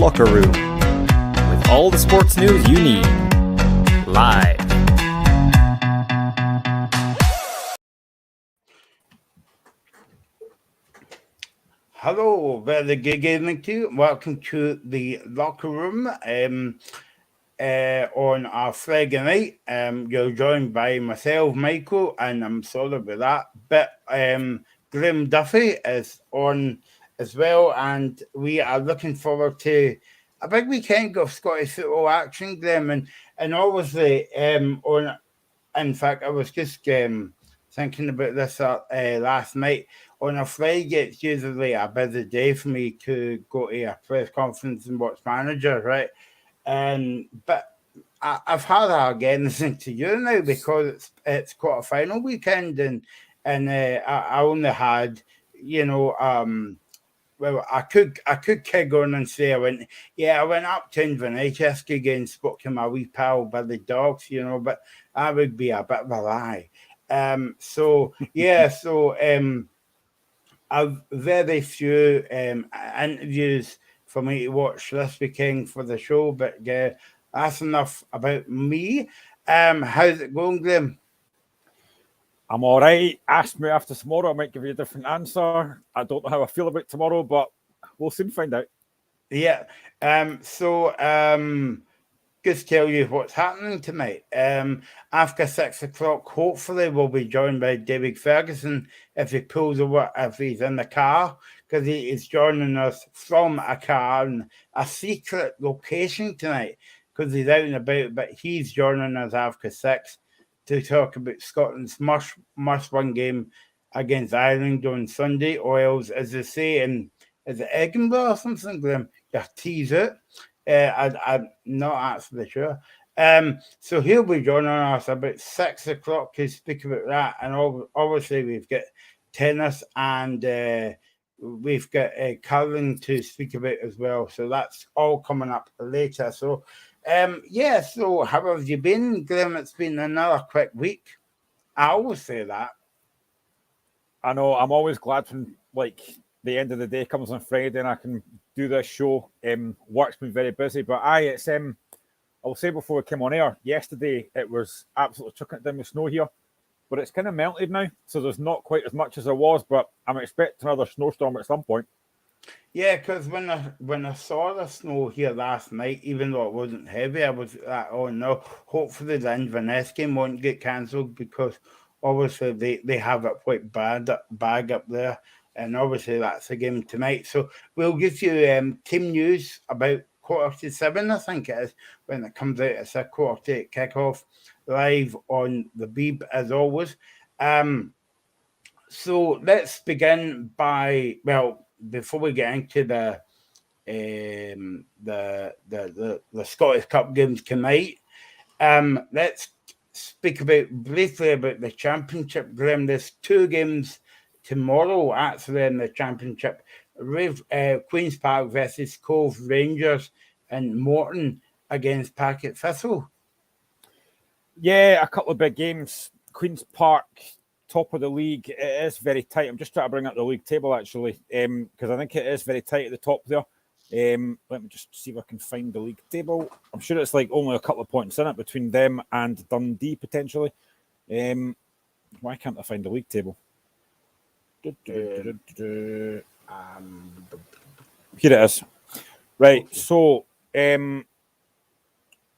Locker Room, with all the sports news you need, live. Hello, very good evening to you. Welcome to the Locker Room on our Friday night. You're joined by myself, Michael, and I'm sorry about that, but Graham Duffy is on as well, and we are looking forward to a big weekend of Scottish football action, Graham, and obviously in fact, I was just thinking about this last night. On a Friday, it's usually a busy day for me to go to a press conference and watch managers, right? But I've had a again listening to you now because it's quarter final weekend, and I only had, well, I could keg on and say I went up to Inverness again and spoke to my wee pal Billy Dogs, but that would be a bit of a lie. I've very few interviews for me to watch this weekend for the show, but that's enough about me. How's it going, Graham? I'm all right. Ask me after tomorrow, I might give you a different answer. I don't know how I feel about tomorrow, but we'll soon find out. Yeah. Just tell you what's happening tonight. After 6 o'clock, hopefully we'll be joined by David Ferguson if he pulls over, if he's in the car, because he is joining us from a car in a secret location tonight, because he's out and about, but he's joining us after 6 to talk about Scotland's must-win game against Ireland on Sunday, or else, as they say is it Edinburgh or something, Graham? You tease it. I'm not actually sure. So he'll be joining us about 6 o'clock to speak about that. And obviously, we've got tennis and we've got curling to speak about as well. So that's all coming up later. So, so how have you been, Graham? It's been another quick week. I always say that. I know. I'm always glad when, the end of the day comes on Friday and I can do this show. Work's been very busy, but it's I'll say before we came on air, yesterday it was absolutely chucking it down with snow here, but it's kind of melted now, so there's not quite as much as there was, but I'm expecting another snowstorm at some point. Yeah, because when I saw the snow here last night, even though it wasn't heavy, I was like, oh no, hopefully the Inverness game won't get cancelled, because obviously they have it quite bag up there. And obviously that's a game tonight. So we'll give you team news about 7:15, I think it is, when it comes out. It's a 7:15 kickoff live on the Beeb as always. So let's begin by, before we get into the Scottish Cup games tonight, let's speak briefly about the championship, Graham. There's two games tomorrow, actually, in the championship. Queen's Park versus Cove Rangers and Morton against Packet Thistle. Yeah, a couple of big games. Queen's Park, top of the league. It is very tight. I'm just trying to bring up the league table, actually, because I think it is very tight at the top there. Let me just see if I can find the league table. I'm sure it's only a couple of points in it between them and Dundee, potentially. Why can't I find the league table? Here it is. Right, so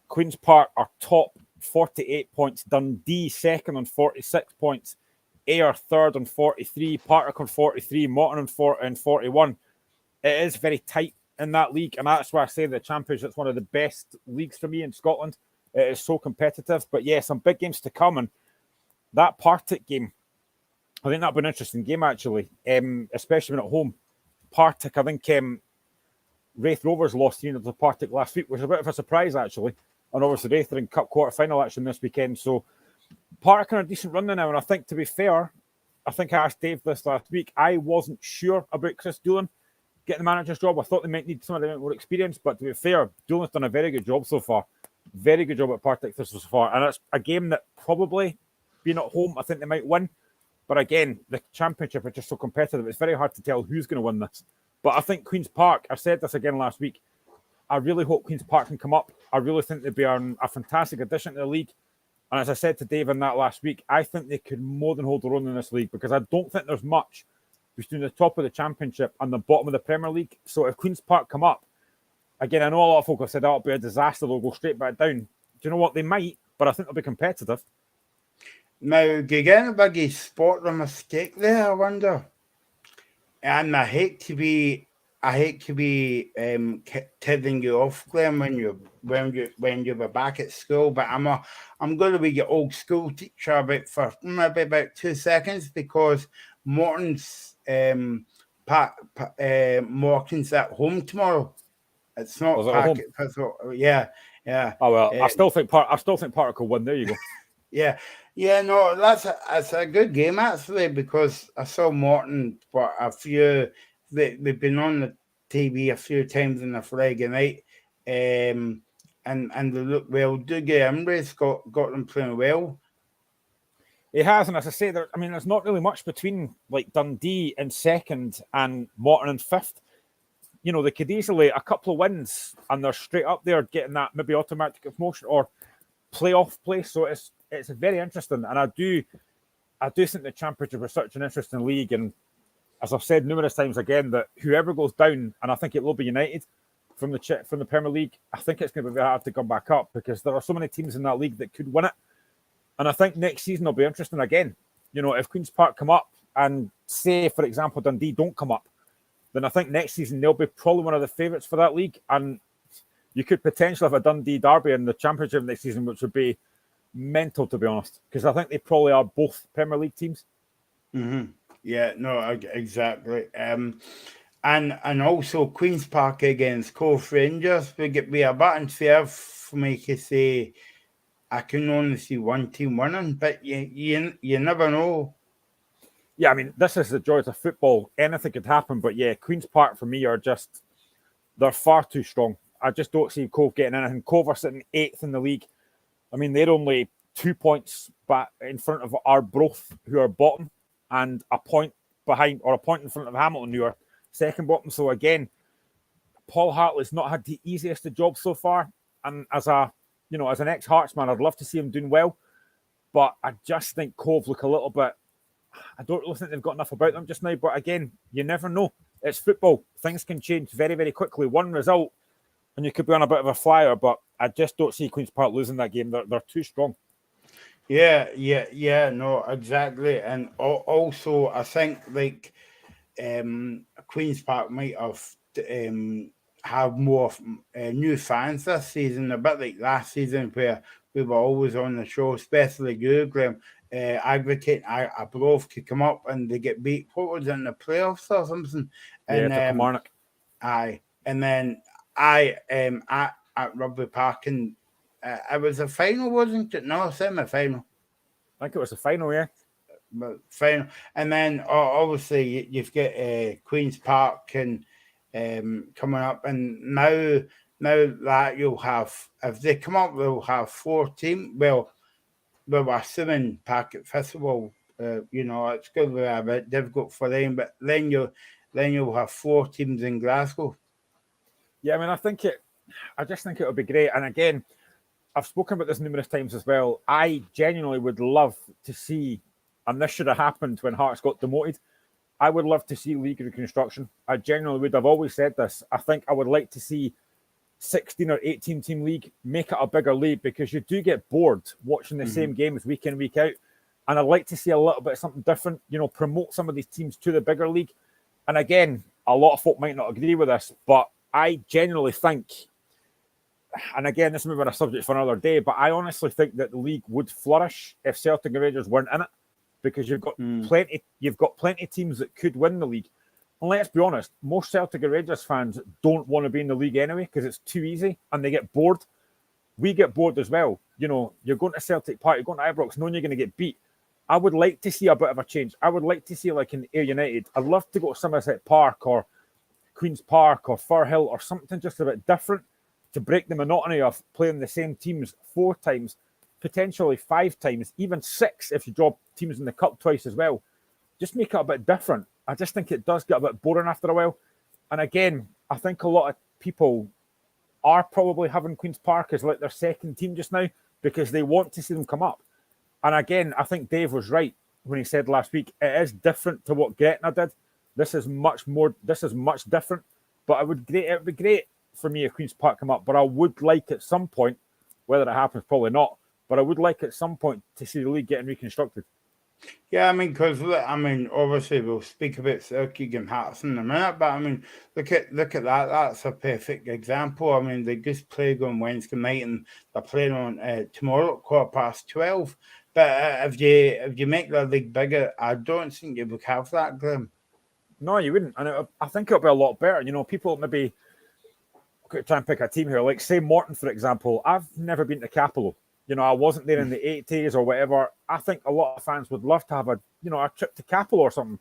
Queen's Park are top, 48 points. Dundee second on 46 points. Ayr third on 43. Partick on 43. Morton on 41. It is very tight in that league, and that's why I say the Championship's one of the best leagues for me in Scotland. It is so competitive. But yeah, some big games to come, and that Partick game, I think that'll be an interesting game, actually, especially when at home. Partick, I think Wraith Rovers lost 3-0 to Partick last week, which is a bit of a surprise, actually. And obviously, Wraith are in Cup quarter-final action this weekend. So Partick are on a decent run now. And I think, to be fair, I think I asked Dave this last week, I wasn't sure about Chris Doolan getting the manager's job. I thought they might need somebody more experience. But to be fair, Doolan's done a very good job so far. Very good job at Partick so far. And it's a game that probably, being at home, I think they might win. But again, the Championship is just so competitive. It's very hard to tell who's going to win this. But I think Queen's Park, I said this again last week, I really hope Queen's Park can come up. I really think they'd be a fantastic addition to the league. And as I said to Dave in that last week, I think they could more than hold their own in this league because I don't think there's much between the top of the Championship and the bottom of the Premier League. So if Queen's Park come up, again, I know a lot of folk have said that'll be a disaster, they'll go straight back down. Do you know what? They might, but I think they'll be competitive. Now, do you get anybody spot the mistake there, I wonder? And I hate to be telling you off, Glenn, when you were back at school, but I'm going to be your old school teacher for maybe about 2 seconds because Morton's Morton's at home tomorrow. It's not Packet. Yeah. Oh well, I still think Partick will win. There you go. Yeah, no, that's a good game actually because I saw Morton for a few. They've been on the TV a few times in the Friday night, and they look well. Dougie Embre's got them playing well. He has, and as I say, there's not really much between like Dundee in second and Morton in fifth. You know, they could easily a couple of wins and they're straight up there getting that maybe automatic promotion or playoff place. So it's very interesting, and I do think the Championship is such an interesting league. And as I've said numerous times again, that whoever goes down, and I think it will be United from the Premier League, I think it's going to be very hard to come back up because there are so many teams in that league that could win it. And I think next season will be interesting again. You know, if Queen's Park come up and say, for example, Dundee don't come up, then I think next season they'll be probably one of the favourites for that league. And you could potentially have a Dundee derby in the Championship next season, which would be mental, to be honest, because I think they probably are both Premier League teams. Mm-hmm. Yeah, no, exactly. And also Queen's Park against Cove Rangers would be a bit unfair for me to say I can only see one team winning, but you never know. Yeah, I mean, this is the joy of football. Anything could happen, but yeah, Queen's Park for me they're far too strong. I just don't see Cove getting anything. Cove are sitting 8th in the league. I mean, they're only 2 points back in front of Arbroath, who are bottom, and a point behind or a point in front of Hamilton, who are second bottom. So again, Paul Hartley's not had the easiest of jobs so far. And as an ex-Hearts man, I'd love to see him doing well. But I just think Cove look a little bit. I don't really think they've got enough about them just now. But again, you never know. It's football. Things can change very, very quickly. One result, and you could be on a bit of a flyer. But I just don't see Queen's Park losing that game. They're too strong. Yeah, no, exactly. And also, I think like Queen's Park might have more new fans this season, a bit like last season where we were always on the show, especially you, Graham, advocating Arbroath could come up and they get beat. What was it, in the playoffs or something? And, yeah, Kilmarnock. Aye, and then at Rugby Park, and it was a final, wasn't it? No, semi-final. I think it was the final, yeah. But final, and then obviously you've got Queen's Park and coming up, and now that you'll have, if they come up, they'll have 4 teams. Well, we're assuming Packet Festival, it's going to be a bit difficult for them, but then you'll have 4 teams in Glasgow. Yeah, I mean, I just think it would be great. And again, I've spoken about this numerous times as well. I genuinely would love to see, and this should have happened when Hearts got demoted, I would love to see league reconstruction. I genuinely would. I've always said this. I think I would like to see 16 or 18 team league, make it a bigger league, because you do get bored watching the same games week in, week out. And I'd like to see a little bit of something different, promote some of these teams to the bigger league. And again, a lot of folk might not agree with this, but I genuinely think, and again, this may be a subject for another day, but I honestly think that the league would flourish if Celtic and Rangers weren't in it, because you've got plenty of teams that could win the league. And let's be honest, most Celtic and Rangers fans don't want to be in the league anyway because it's too easy and they get bored. We get bored as well. You're going to Celtic Park, you're going to Ibrox, knowing you're going to get beat. I would like to see a bit of a change. I would like to see, like in Ayr United, I'd love to go to Somerset Park or Queen's Park or Firhill or something just a bit different to break the monotony of playing the same teams 4 times, potentially 5 times, even 6 if you drop teams in the cup twice as well. Just make it a bit different. I just think it does get a bit boring after a while. And again, I think a lot of people are probably having Queen's Park as like their second team just now because they want to see them come up. And again, I think Dave was right when he said last week, it is different to what Gretna did. This is much different. But it would be great for me if Queen's Park come up. But I would like at some point, whether it happens, probably not, but I would like at some point to see the league getting reconstructed. Yeah, I mean, because obviously we'll speak about Selkirk and Hearts in a minute, but I mean, look at that. That's a perfect example. I mean, they just played on Wednesday night and they're playing on tomorrow at 12:15. But if you make the league bigger, I don't think you would have that, Graham. No, you wouldn't, and I think it'll be a lot better. You know, people maybe could try and pick a team here, like say Morton, for example. I've never been to Capello. You know, I wasn't there in the 80s or whatever. I think a lot of fans would love to have a trip to Capello or something.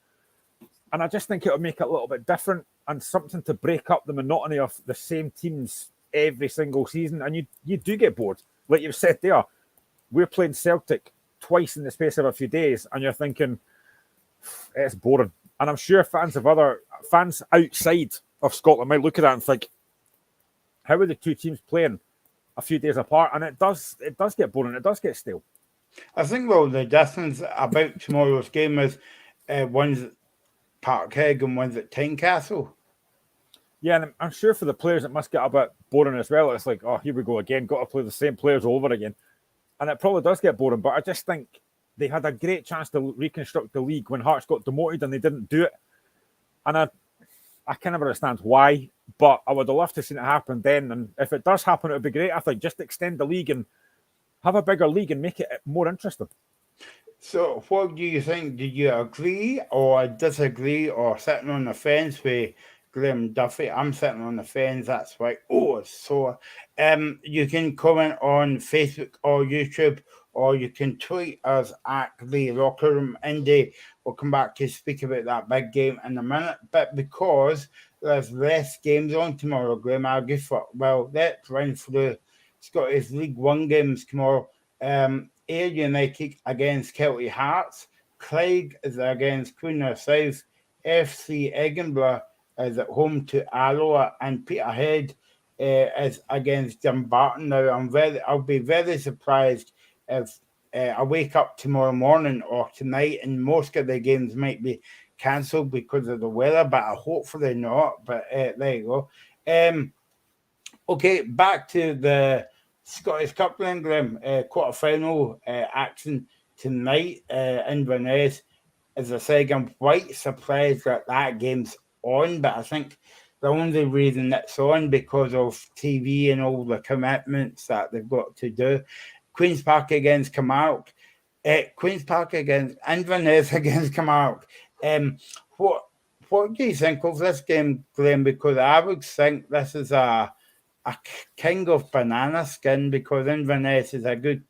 And I just think it would make it a little bit different and something to break up the monotony of the same teams every single season. And you do get bored. Like you've said there, we're playing Celtic twice in the space of a few days, and you're thinking, it's boring. And I'm sure fans outside of Scotland might look at that and think, how are the two teams playing a few days apart? And it does get boring. It does get stale. I think, well, the difference about tomorrow's game is one's at Parkhead and one's at Tynecastle. Yeah, and I'm sure for the players it must get a bit boring as well. It's like, oh, here we go again. Got to play the same players over again. And it probably does get boring. But I just think they had a great chance to reconstruct the league when Hearts got demoted and they didn't do it. And I can never understand why, but I would have loved to see it happen then. And if it does happen, it would be great. I think just extend the league and have a bigger league and make it more interesting. So what do you think? Do you agree or disagree or sitting on the fence with Graham Duffy? I'm sitting on the fence. That's right. Oh, it's sore. You can comment on Facebook or YouTube, or you can tweet us at the Locker Room Indie. We'll come back to speak about that big game in a minute. But because there's less games on tomorrow, Graham, I'll give for, well, let's run through Scottish League One games tomorrow. Ayr United against Kelty Hearts. Craig is against Queen of South. FC Edinburgh is at home to Alloa, and Peterhead is against Dumbarton. Now, I'll be very surprised if I wake up tomorrow morning or tonight and most of the games might be cancelled because of the weather, but hopefully not. But there you go. Okay, back to the Scottish Cup then, Graham. Quarter-final action tonight. Inverness, as I said, I'm quite surprised that game's on, but I think the only reason it's on because of TV and all the commitments that they've got to do. Queen's Park against Kilmarnock. Queen's Park against Inverness against Kilmarnock. What do you think of this game, Graham? Because I would think this is a king of banana skin because Inverness is a good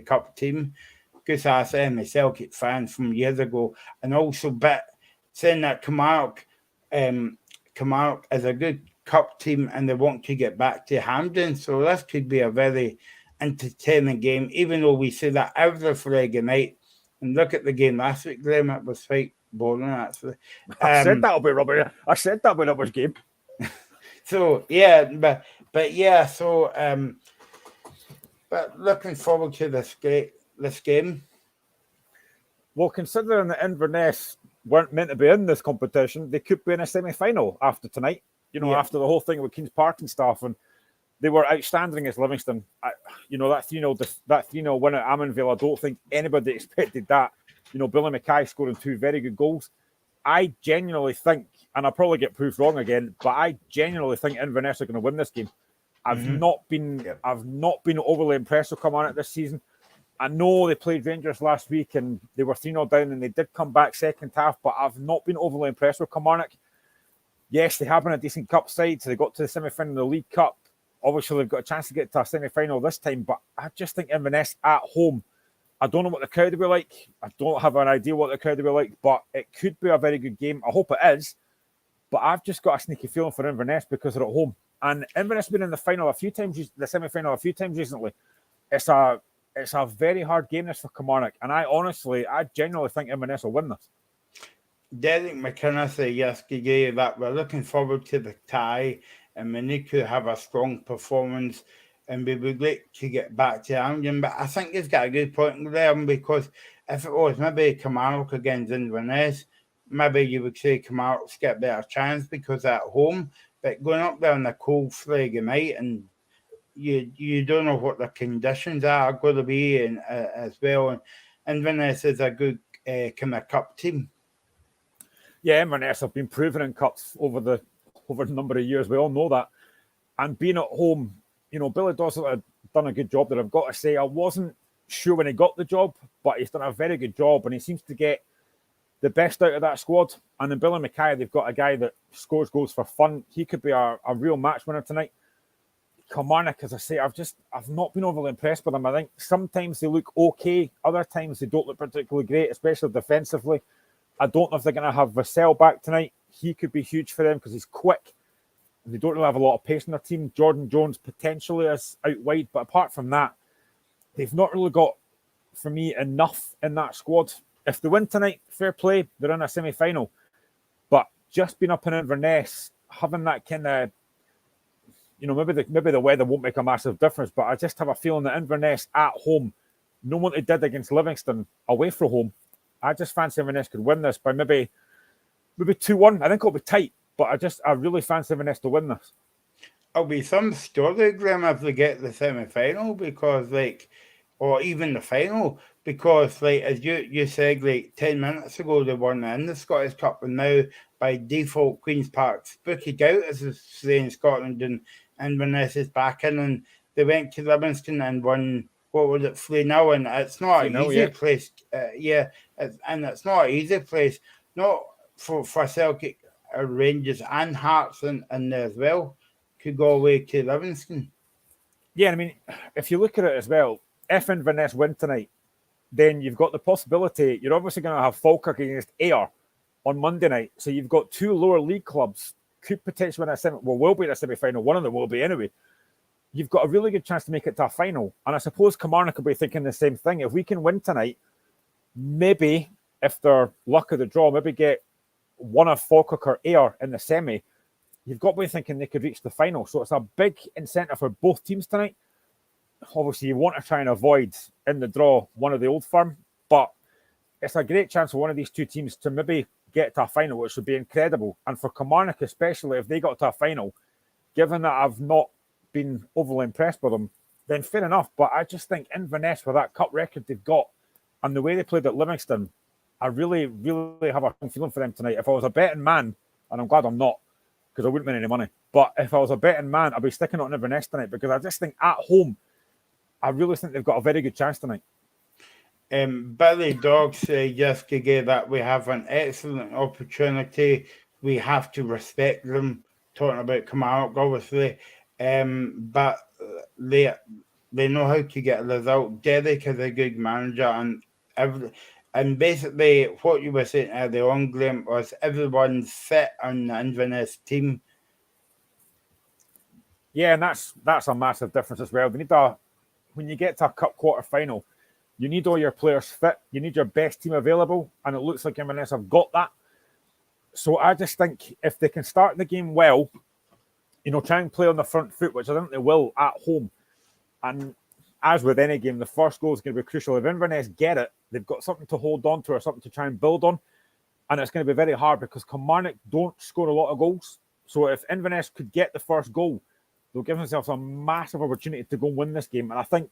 cup team. Because I say I'm a Celtic fan from years ago, and also but saying that Kilmarnock is a good cup team and they want to get back to Hampden. So this could be a very entertaining game, even though we say that every Friday night. And look at the game last week, Graham, it was quite boring actually. I said that'll be rubbish. I said that'll be a rubbish game. So yeah, but yeah, so but looking forward to this game. Well, considering that Inverness weren't meant to be in this competition, they could be in a semi-final after tonight. You know, after the whole thing with Queen's Park and stuff, and they were outstanding against Livingston. That 3-0 win at Ammanville, I don't think anybody expected that. You know, Billy Mackay scoring 2 very good goals. I genuinely think, and I'll probably get proved wrong again, but I genuinely think Inverness are going to win this game. I've not been overly impressed with Kilmarnock this season. I know they played Rangers last week and they were 3-0 down and they did come back second half, but I've not been overly impressed with Kilmarnock. Yes, they have been a decent cup side, so they got to the semi-final of the League Cup. Obviously, they've got a chance to get to a semi-final this time, but I just think Inverness at home, I don't know what the crowd will be like. I don't have an idea what the crowd will be like, but it could be a very good game. I hope it is, but I've just got a sneaky feeling for Inverness because they're at home. And Inverness has been in the final a few times, the semi-final a few times recently. It's a very hard game this for Kilmarnock, and I genuinely think Inverness will win this. Derek McKenna said yesterday that we're looking forward to the tie and we need to have a strong performance. And we would like to get back to Amgen. But I think he's got a good point there, because if it was maybe Kilmarnock against Inverness, maybe you would say Kilmarnock's get a better chance because at home. But going up there on the cold flaggy night, and you don't know what the conditions are going to be, and as well. And Inverness is a good kind of cup team. Yeah, Inverness have been proven in cups over the number of years. We all know that. And being at home, Billy Dawson had done a good job there. I've got to say, I wasn't sure when he got the job, but he's done a very good job, and he seems to get the best out of that squad. And in Billy Mackay, they've got a guy that scores goals for fun. He could be a real match winner tonight. Kilmarnock, as I say, I've not been overly impressed with them. I think sometimes they look okay, other times they don't look particularly great, especially defensively. I don't know if they're going to have Vassell back tonight. He could be huge for them because he's quick. They don't really have a lot of pace in their team. Jordan Jones potentially is out wide, but apart from that, they've not really got, for me, enough in that squad. If they win tonight, fair play, they're in a semi-final. But just being up in Inverness, having that kind of, maybe the weather won't make a massive difference, but I just have a feeling that Inverness at home, no what they did against Livingston away from home, I just fancy Inverness could win this by maybe 2-1. I think it'll be tight, but I really fancy Inverness to win this. It'll be some story, Graham, if they get the semi-final, because or even the final, because as you said 10 minutes ago, they won in the Scottish Cup, and now by default Queen's Park spooky out, as they say in Scotland, and Inverness is back in, and they went to Livingston and won. What was it, 3-0? And it's not an easy place. And it's not an easy place. Not for Celtic, Rangers and Hearts in there as well could go away to Livingston. Yeah, I mean, if you look at it as well, if Inverness win tonight, then you've got the possibility, you're obviously going to have Falkirk against Ayr on Monday night. So you've got two lower league clubs could potentially win will be in a semi-final. One of them will be anyway. You've got a really good chance to make it to a final. And I suppose Kilmarnock will be thinking the same thing. If we can win tonight, maybe, if they're luck of the draw, maybe get one of Falkirk or Ayr in the semi, you've got to be thinking they could reach the final. So it's a big incentive for both teams tonight. Obviously, you want to try and avoid in the draw one of the Old Firm, but it's a great chance for one of these two teams to maybe get to a final, which would be incredible. And for Kilmarnock, especially if they got to a final, given that I've not been overly impressed with them, then fair enough. But I just think Inverness, with that cup record they've got and the way they played at Livingston, I really, really have a strong feeling for them tonight. If I was a betting man, and I'm glad I'm not, because I wouldn't win any money, but if I was a betting man, I'd be sticking on Inverness tonight, because I just think at home, I really think they've got a very good chance tonight. Billy Dog said yesterday that we have an excellent opportunity. We have to respect them, talking about Kilmarnock, obviously. But they know how to get a result. Derek is a good manager, and basically what you were saying earlier on, Graham, was everyone's fit on the Inverness team. Yeah, and that's a massive difference as well. When you get to a cup quarter final, you need all your players fit. You need your best team available, and it looks like Inverness have got that. So I just think if they can start the game well, try and play on the front foot, which I think they will at home. And as with any game, the first goal is going to be crucial. If Inverness get it, they've got something to hold on to or something to try and build on. And it's going to be very hard because Kilmarnock don't score a lot of goals. So if Inverness could get the first goal, they'll give themselves a massive opportunity to go and win this game. And I think,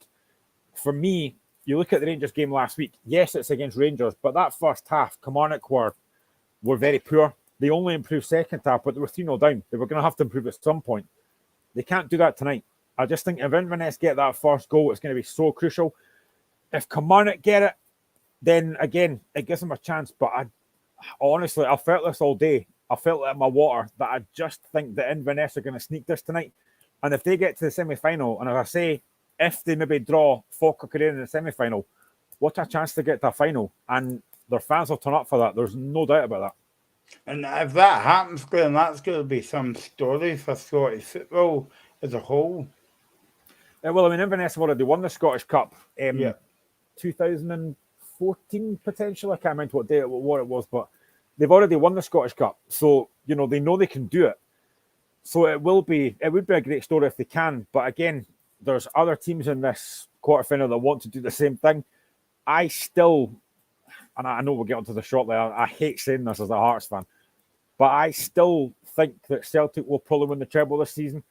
for me, you look at the Rangers game last week. Yes, it's against Rangers, but that first half, Kilmarnock were very poor. They only improved second half, but they were 3-0 down. They were going to have to improve at some point. They can't do that tonight. I just think if Inverness get that first goal, it's going to be so crucial. If Kilmarnock get it, then again, it gives them a chance. But honestly, I felt this all day. I felt it in my water that I just think that Inverness are going to sneak this tonight. And if they get to the semi-final, and as I say, if they maybe draw Falkirk in the semi-final, what a chance to get to a final. And their fans will turn up for that. There's no doubt about that. And if that happens, Graham, that's going to be some story for Scottish football as a whole. Well, I mean, Inverness have already won the Scottish Cup. 2014, potentially. I can't remember what it was, but they've already won the Scottish Cup. So, they know they can do it. So it would be a great story if they can. But again, there's other teams in this quarterfinal that want to do the same thing. I still, and I know we'll get onto this shortly, I hate saying this as a Hearts fan, but I still think that Celtic will probably win the treble this season.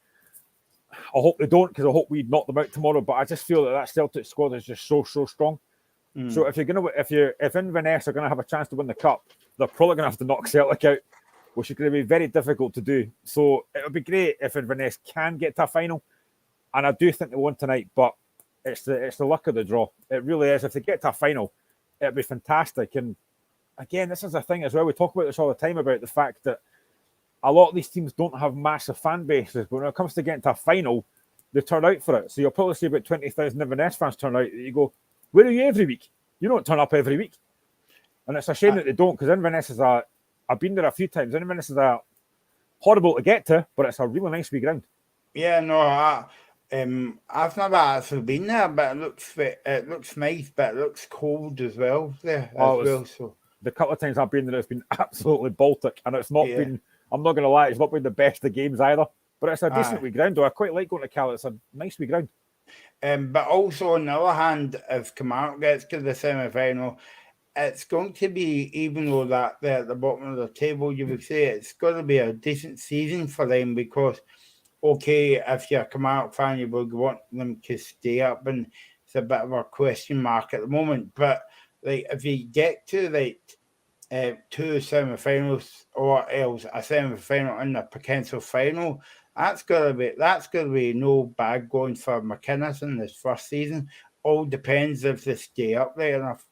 I hope they don't, because I hope we knock them out tomorrow. But I just feel that Celtic squad is just so strong. So if Inverness are gonna have a chance to win the cup, they're probably gonna have to knock Celtic out, which is going to be very difficult to do. So it would be great if Inverness can get to a final, and I do think they won tonight. But it's the luck of the draw. It really is. If they get to a final, it'd be fantastic. And again, this is a thing as well. We talk about this all the time about the fact that a lot of these teams don't have massive fan bases, but when it comes to getting to a final, they turn out for it. So you'll probably see about 20,000 Inverness fans turn out. You go, where are you every week? You don't turn up every week. And it's a shame that they don't, because Inverness is I've been there a few times. Inverness is horrible to get to, but it's a really nice wee ground. Yeah, no, I've never actually been there, but it looks nice, but it looks cold as well there So the couple of times I've been there, it's been absolutely Baltic, and it's not been. I'm not going to lie, it's not been the best of games either. But it's a decent wee ground, though. I quite like going to Cal. It's a nice wee ground. But also, on the other hand, if Kilmarnock gets to the semi-final, it's going to be, even though that they're at the bottom of the table, you would say it's going to be a decent season for them, because, okay, if you're a Kilmarnock fan, you would want them to stay up, and it's a bit of a question mark at the moment. But like, if you get to two semi-finals, or else a semi-final and a potential final, that's gonna be no bad going for McInnes in this first season. All depends if they stay up there enough.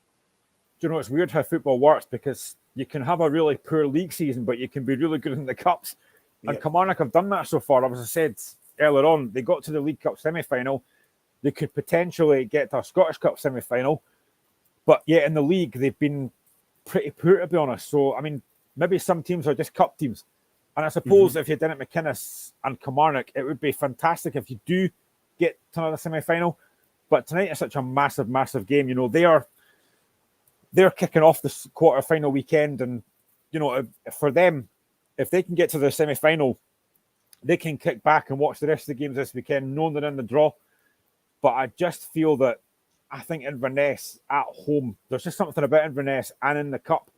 Do you know, it's weird how football works, because you can have a really poor league season, but you can be really good in the cups. And Kilmarnock have done that so far. As I said earlier on, they got to the League Cup semi-final. They could potentially get to a Scottish Cup semi-final, but yet in the league they've been pretty poor, to be honest. So, I mean, maybe some teams are just cup teams. And I suppose if you did it McInnes and Kilmarnock, it would be fantastic if you do get to another semi-final. But tonight is such a massive, massive game. You know, they're kicking off this quarter-final weekend. And, you know, for them, if they can get to the semi-final, they can kick back and watch the rest of the games this weekend, knowing they're in the draw. But I just feel that I think Inverness at home, there's just something about Inverness and in the cup.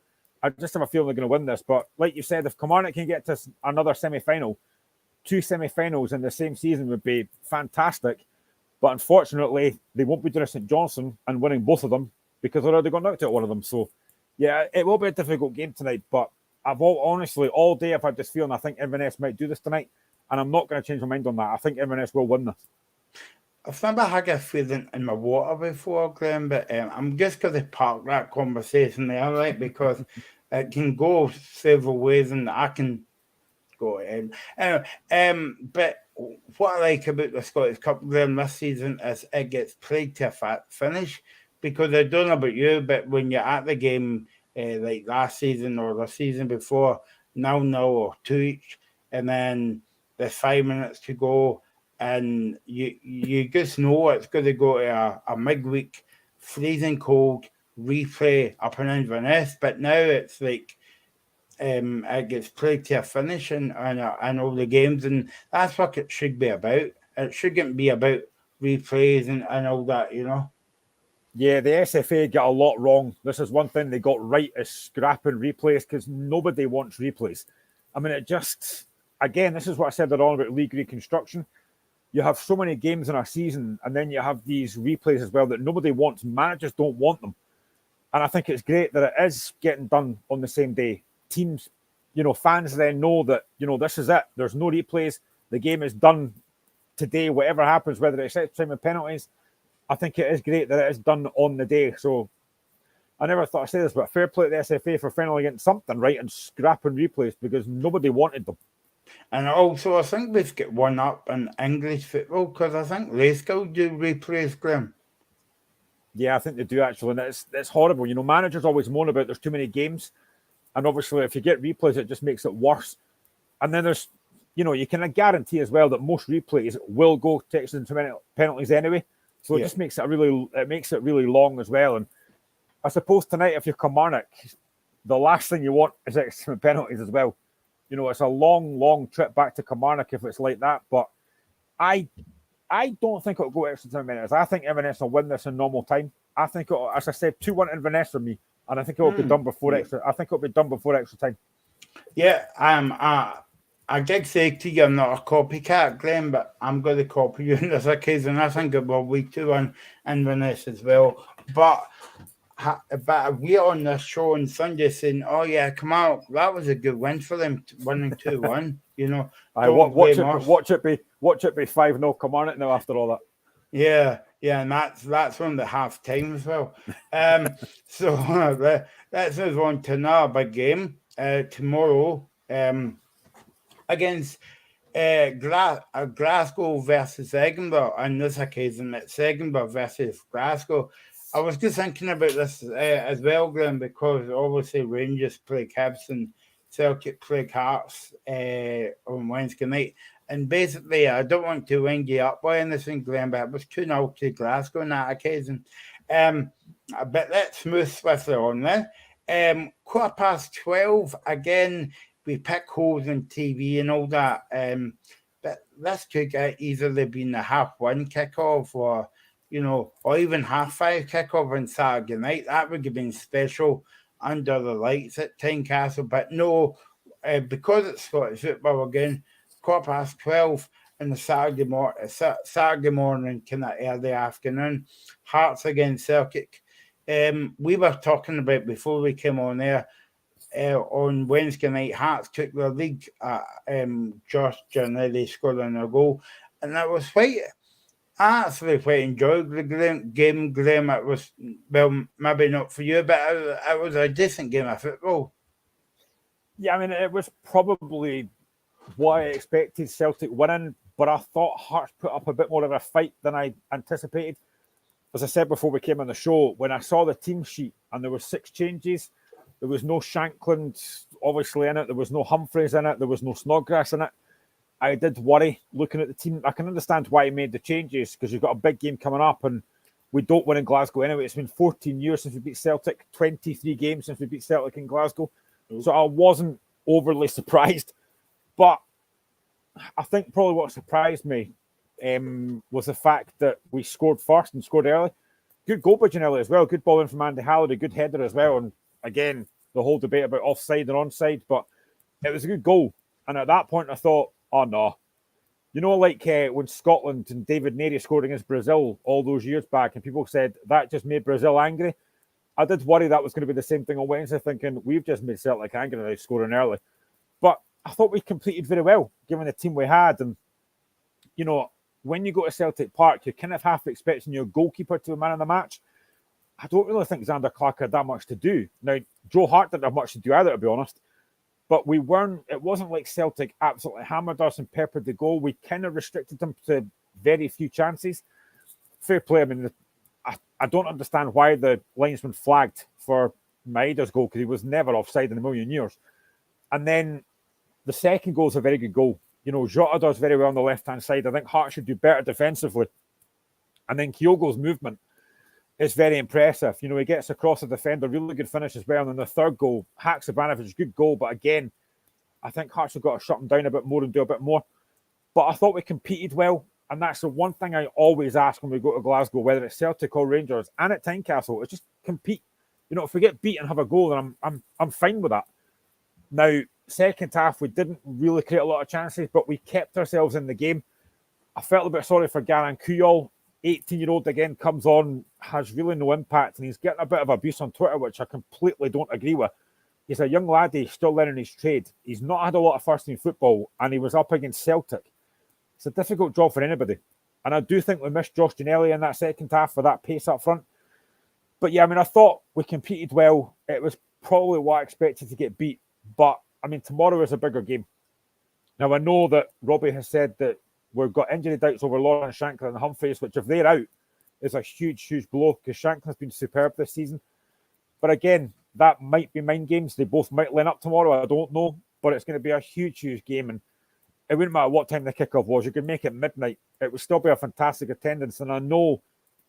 I just have a feeling they're going to win this. But like you said, if Kilmarnock can get to another semi-final, two semi-finals in the same season would be fantastic. But unfortunately, they won't be doing St Johnstone and winning both of them, because they're already gone out at one of them. So, yeah, it will be a difficult game tonight. But honestly, all day I've had this feeling I think Inverness might do this tonight. And I'm not going to change my mind on that. I think Inverness will win this. I've never had a feeling in my water before, Graham, but I'm just going to park that conversation there, right? Because it can go several ways, and I can go ahead. But what I like about the Scottish Cup, Graham, this season is it gets played to a finish. Because I don't know about you, but when you're at the game, like last season or the season before, 0-0 or 2 each, and then there's 5 minutes to go, and you just know it's going to go to a midweek, freezing cold replay up in Inverness. But now it's like it gets played to a finish and all the games, and that's what it should be about. It shouldn't be about replays and all that, you know. Yeah, the SFA got a lot wrong. This is one thing they got right, is scrapping replays, because nobody wants replays. I mean, again, this is what I said earlier on about league reconstruction. You have so many games in a season, and then you have these replays as well that nobody wants. Managers don't want them. And I think it's great that it is getting done on the same day. Teams, you know, fans then know that, you know, this is it. There's no replays. The game is done today, whatever happens, whether it's extra time and penalties. I think it is great that it is done on the day. So I never thought I'd say this, but fair play to the SFA for finally getting something right and scrapping replays, because nobody wanted them. And also, I think we've got one up in English football, because I think they still do replays, Graham. Yeah, I think they do actually, and it's horrible. You know, managers always moan about there's too many games, and obviously if you get replays, it just makes it worse. And then there's, you know, you can guarantee as well that most replays will go to extra penalties anyway. So it just makes it really long as well. And I suppose tonight, if you're Kilmarnock, the last thing you want is extra penalties as well. It's a long trip back to Kilmarnock if it's like that. But I don't think it'll go extra time minutes. I think Inverness will win this in normal time. I think it'll, as I said, 2-1 Inverness for me, and I think it will be done before extra. I think it'll be done before extra time. Yeah, I did say to you I'm not a copycat, Glenn, but I'm going to copy you in this occasion. I think it will be 2-1 Inverness as well. But we on this show on Sunday saying, "Oh yeah, come out! That was a good win for them, winning 2-1." Watch it be 5-0 Kilmarnock now after all that. Yeah, and that's on the half time as well. So let's move on to another big game tomorrow against Glasgow versus Edinburgh. On this occasion, it's Edinburgh versus Glasgow. I was just thinking about this as well, Glenn, because obviously Rangers play Hibs and Celtic play Hearts on Wednesday night. And basically, I don't want to wind you up by anything, Glenn, but it was 2-0 to Glasgow on that occasion. But let's move swiftly on then. 12:15, again, we pick holes in TV and all that. But this could easily been a 1:30 kickoff or even 5:30 kickoff on Saturday night. That would have been special under the lights at Tynecastle. But no, because it's Scottish football again, 12:15 on the Saturday morning, kind of early afternoon, Hearts against Celtic. We were talking about before we came on there, on Wednesday night, Hearts took the league. Josh Giannelli scoring a goal, and that was I actually quite enjoyed the game, Graham. It was, well, maybe not for you, but it was a decent game of football. Yeah, I mean, it was probably what I expected, Celtic winning, but I thought Hearts put up a bit more of a fight than I anticipated. As I said before we came on the show, when I saw the team sheet and there were 6 changes, there was no Shankland obviously in it, there was no Humphreys in it, there was no Snodgrass in it. I did worry looking at the team. I can understand why he made the changes because you've got a big game coming up and we don't win in Glasgow anyway. It's been 14 years since we beat Celtic, 23 games since we beat Celtic in Glasgow. So I wasn't overly surprised. But I think probably what surprised me was the fact that we scored first and scored early. Good goal by Giannelli as well. Good ball in from Andy Halliday. Good header as well. And again, the whole debate about offside and onside. But it was a good goal. And at that point, I thought, oh no. Like when Scotland and David Neary scored against Brazil all those years back, and people said that just made Brazil angry. I did worry that was going to be the same thing on Wednesday, thinking we've just made Celtic angry by scoring early. But I thought we completed very well, given the team we had. And, when you go to Celtic Park, you're kind of half expecting your goalkeeper to be man of the match. I don't really think Xander Clark had that much to do. Now, Joe Hart didn't have much to do either, to be honest. But it wasn't like Celtic absolutely hammered us and peppered the goal. We kind of restricted them to very few chances. Fair play. I mean, I don't understand why the linesman flagged for Maeda's goal because he was never offside in a million years. And then the second goal is a very good goal. Jota does very well on the left-hand side. I think Hart should do better defensively. And then Kyogo's movement is very impressive. He gets across the defender, really good finish as well. And then the third goal, Haksabanovic, good goal. But again, I think Hearts have got to shut him down a bit more and do a bit more. But I thought we competed well. And that's the one thing I always ask when we go to Glasgow, whether it's Celtic or Rangers and at Tynecastle, is just compete. If we get beat and have a goal, then I'm fine with that. Now, second half, we didn't really create a lot of chances, but we kept ourselves in the game. I felt a bit sorry for Garan Kuyol. 18-year-old again comes on, has really no impact, and he's getting a bit of abuse on Twitter, which I completely don't agree with. He's a young lad, he's still learning his trade. He's not had a lot of first-team football, and he was up against Celtic. It's a difficult job for anybody. And I do think we missed Josh Giannelli in that second half for that pace up front. But yeah, I mean, I thought we competed well. It was probably what I expected to get beat. But, I mean, tomorrow is a bigger game. Now, I know that Robbie has said that we've got injury doubts over Lawrence Shankland and Humphreys, which if they're out, is a huge, huge blow because Shankland's been superb this season. But again, that might be mind games. They both might line up tomorrow. I don't know. But it's going to be a huge, huge game. And it wouldn't matter what time the kickoff was. You could make it midnight. It would still be a fantastic attendance. And I know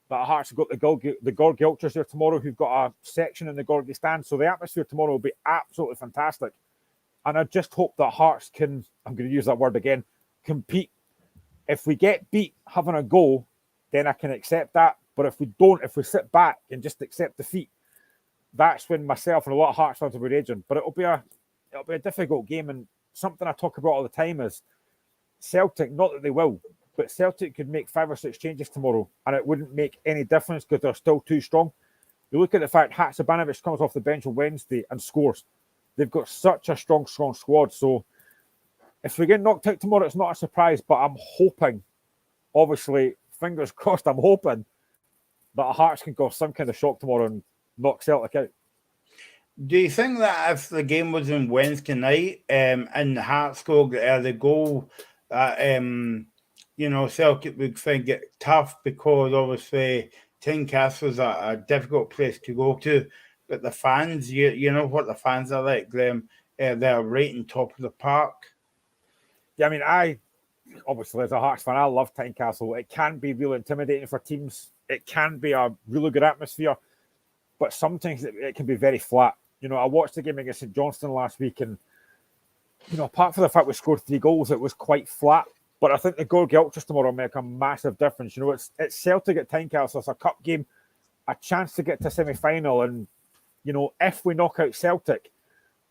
that Hearts have got the Gorgie Ultras here tomorrow who've got a section in the Gorgie stand. So the atmosphere tomorrow will be absolutely fantastic. And I just hope that Hearts can, I'm going to use that word again, compete. If we get beat having a go, then I can accept that. But if we don't, if we sit back and just accept defeat, that's when myself and a lot of Hearts fans will be raging. But it'll be a difficult game. And something I talk about all the time is Celtic, not that they will, but Celtic could make 5 or 6 changes tomorrow and it wouldn't make any difference because they're still too strong. You look at the fact Haksabanovic comes off the bench on Wednesday and scores. They've got such a strong squad. So if we get knocked out tomorrow, it's not a surprise, but I'm hoping, obviously, fingers crossed, I'm hoping that Hearts can cause some kind of shock tomorrow and knock Celtic out. Do you think that if the game was on Wednesday night and Hearts scored the goal, Celtic would find it tough because obviously Tynecastle's a difficult place to go to, but the fans, you know what the fans are like, Graham. They're right on top of the park. Yeah, I mean, obviously as a Hearts fan, I love Tynecastle. It can be really intimidating for teams. It can be a really good atmosphere, but sometimes it can be very flat. I watched the game against St Johnstone last week, and apart from the fact we scored 3 goals, it was quite flat. But I think the Gorgie Ultras tomorrow will make a massive difference. It's Celtic at Tynecastle. It's a cup game, a chance to get to semi-final. And, if we knock out Celtic,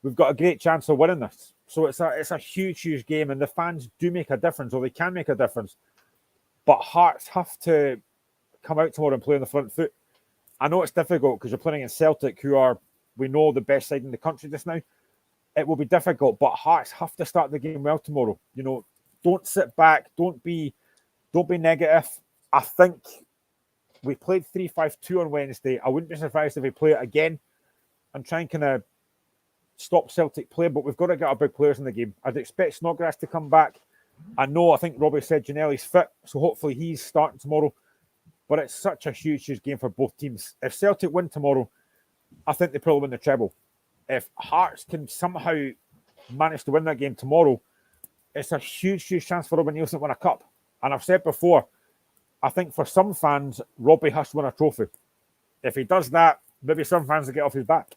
we've got a great chance of winning this. So it's a huge, huge game. And the fans do make a difference, or they can make a difference. But Hearts have to come out tomorrow and play on the front foot. I know it's difficult because you're playing against Celtic, who are, we know, the best side in the country just now. It will be difficult, but Hearts have to start the game well tomorrow. Don't sit back. Don't be negative. I think we played 3-5-2 on Wednesday. I wouldn't be surprised if we play it again and try and kind of stop Celtic play, but we've got to get our big players in the game. I'd expect Snodgrass to come back. I think Robbie said Ginnelly's fit, so hopefully he's starting tomorrow. But it's such a huge, huge game for both teams. If Celtic win tomorrow, I think they probably win the treble. If Hearts can somehow manage to win that game tomorrow, it's a huge, huge chance for Robbie Neilson to win a cup. And I've said before, I think for some fans, Robbie has to win a trophy. If he does that, maybe some fans will get off his back.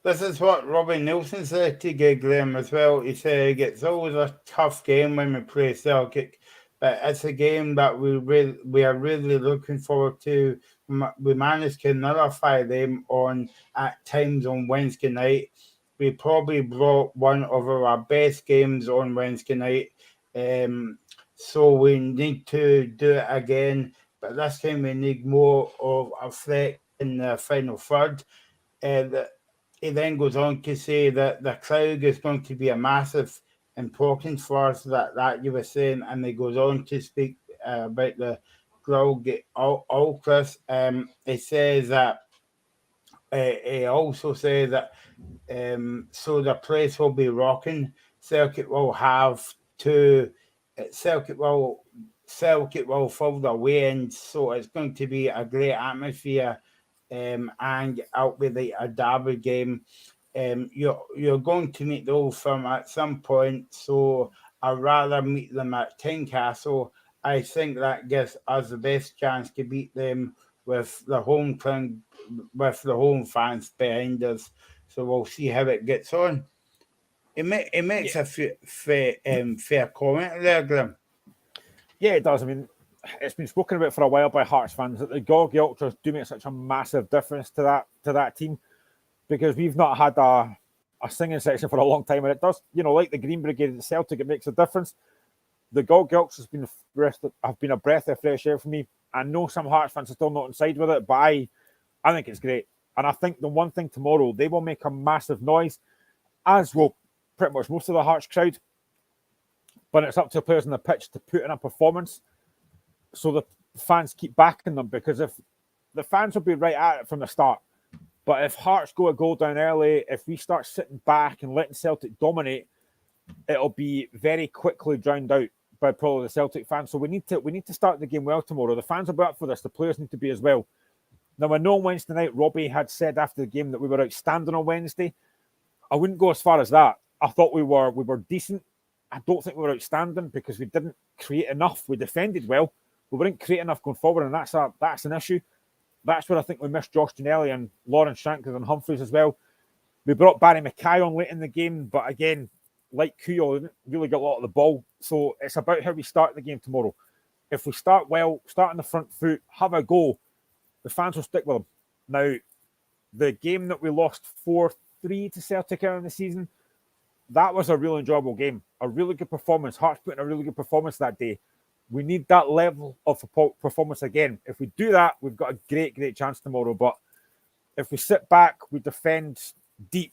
This is what Robbie Neilson said to Graham as well. He said it's always a tough game when we play Celtic, but it's a game that we are really looking forward to. We managed to nullify them at times on Wednesday night. We probably brought one of our best games on Wednesday night. So we need to do it again. But this time we need more of a threat in the final third. He then goes on to say that the crowd is going to be a massive importance for us, that you were saying. And he goes on to speak about the Gorgie Ultras. He says that he also says that so the place will be rocking. Celtic will fill the way in, so it's going to be a great atmosphere, and it'll be like a derby game. You're going to meet the Old Firm at some point, so I'd rather meet them at Tynecastle. I think that gives us the best chance to beat them with the home fans behind us. So we'll see how it gets on. It makes a fair comment there, Graham. Yeah, it does. I mean, it's been spoken about for a while by Hearts fans that the Gorgie Ultras do make such a massive difference to that team, because we've not had a singing section for a long time, and it does, like the Green Brigade at Celtic, it makes a difference. The Gorgie Ultras have been a breath of fresh air for me. I know some Hearts fans are still not inside with it, but I think it's great. And I think the one thing tomorrow, they will make a massive noise, as will pretty much most of the Hearts crowd. But it's up to the players on the pitch to put in a performance so the fans keep backing them, because if the fans will be right at it from the start. But if Hearts go a goal down early, if we start sitting back and letting Celtic dominate, it'll be very quickly drowned out by probably the Celtic fans. So we need to start the game well tomorrow. The fans will be up for this. The players need to be as well. Now, I know on Wednesday night, Robbie had said after the game that we were outstanding on Wednesday. I wouldn't go as far as that. I thought we were decent. I don't think we were outstanding because we didn't create enough. We defended well. We didn't create enough going forward, and that's an issue. That's where I think we missed Josh Ginnelly and Lawrence Shankland and Humphreys as well. We brought Barry Mackay on late in the game, but again, like Kuyol, didn't really get a lot of the ball. So it's about how we start the game tomorrow. If we start well, start on the front foot, have a go, the fans will stick with them. Now, the game that we lost 4-3 to Celtic earlier in the season, that was a really enjoyable game. A really good performance. Hearts put in a really good performance that day. We need that level of performance again. If we do that, we've got a great, great chance tomorrow. But if we sit back, we defend deep,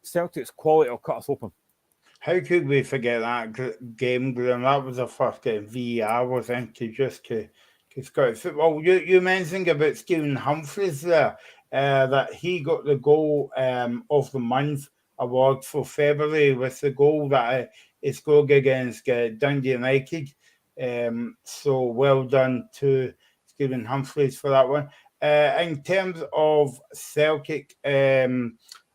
Celtic's quality will cut us open. How could we forget that game, Graham? That was the first game VAR was into just to Scottish football. You mentioned about Stephen Humphries there, that he got the goal of the month award for February with the goal that he scored against Dundee United. So well done to Stephen Humphries for that one. In terms of Celtic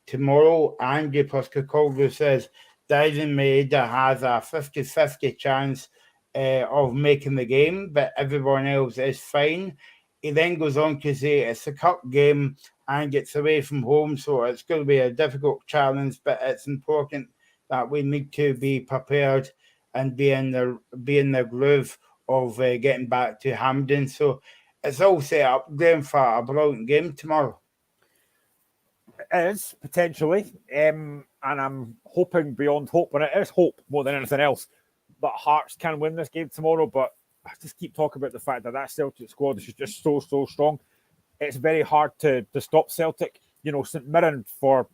tomorrow, Andy Postecoglou says Dyson Maeda has a 50-50 chance of making the game, but everyone else is fine. He then goes on to say it's a cup game and it's away from home, so it's going to be a difficult challenge, but it's important that we need to be prepared and be in the groove of getting back to Hampden. So it's all set up, Graham, for a brilliant game tomorrow. It is, potentially. And I'm hoping beyond hope, and it is hope more than anything else, that Hearts can win this game tomorrow. But I just keep talking about the fact that Celtic squad is just so strong. It's very hard to stop Celtic. You know, St Mirren for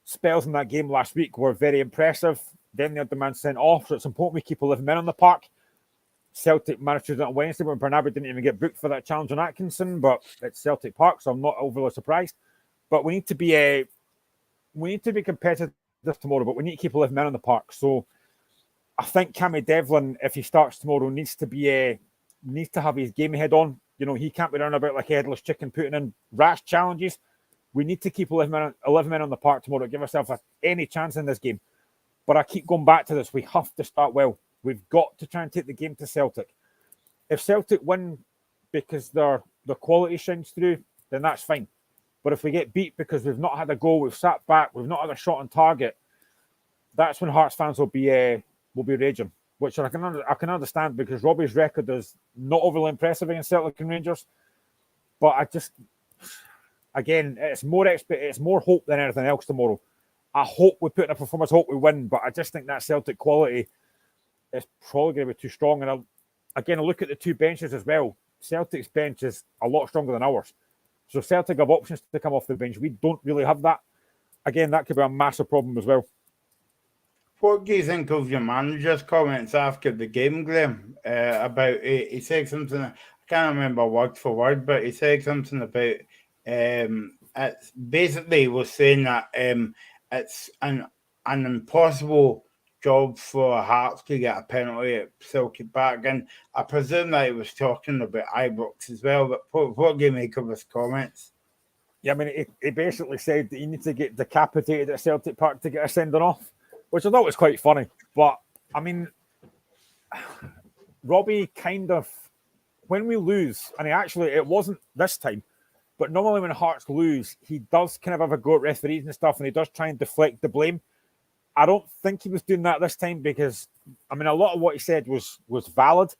spells in that game last week were very impressive. Then they had the man sent off, so it's important we keep 11 men on the park. Celtic managed to do it on Wednesday when Bernabe didn't even get booked for that challenge on Atkinson, but it's Celtic Park, so I'm not overly surprised. But we need to be competitive tomorrow, but we need to keep 11 men on the park. So I think Cammy Devlin, if he starts tomorrow, needs to have his game head on. You know, he can't be running about like a headless chicken putting in rash challenges. We need to keep 11 men on the park tomorrow to give ourselves any chance in this game. But I keep going back to this. We have to start well. We've got to try and take the game to Celtic. If Celtic win because their quality shines through, then that's fine. But if we get beat because we've not had a goal, we've sat back, we've not had a shot on target, that's when Hearts fans will be raging, which I can understand because Robbie's record is not overly impressive against Celtic and Rangers. But it's more hope than anything else tomorrow. I hope we put in a performance, I hope we win, but I just think that Celtic quality is probably going to be too strong. And I look at the two benches as well. Celtic's bench is a lot stronger than ours. So Celtic have options to come off the bench. We don't really have that. Again, that could be a massive problem as well. What do you think of your manager's comments after the game, Graham? About he said something, I can't remember word for word, but he said something about it's basically was saying that it's an impossible job for Hearts to get a penalty at Celtic Park, and I presume that he was talking about Ibrox as well. But what do you make of his comments? Yeah, I mean, he basically said that you need to get decapitated at Celtic Park to get a sending off, which I thought was quite funny. But I mean, Robbie kind of, when we lose, and it wasn't this time, but normally when Hearts lose, he does kind of have a go at referees and stuff, and he does try and deflect the blame. I don't think he was doing that this time because, I mean, a lot of what he said was valid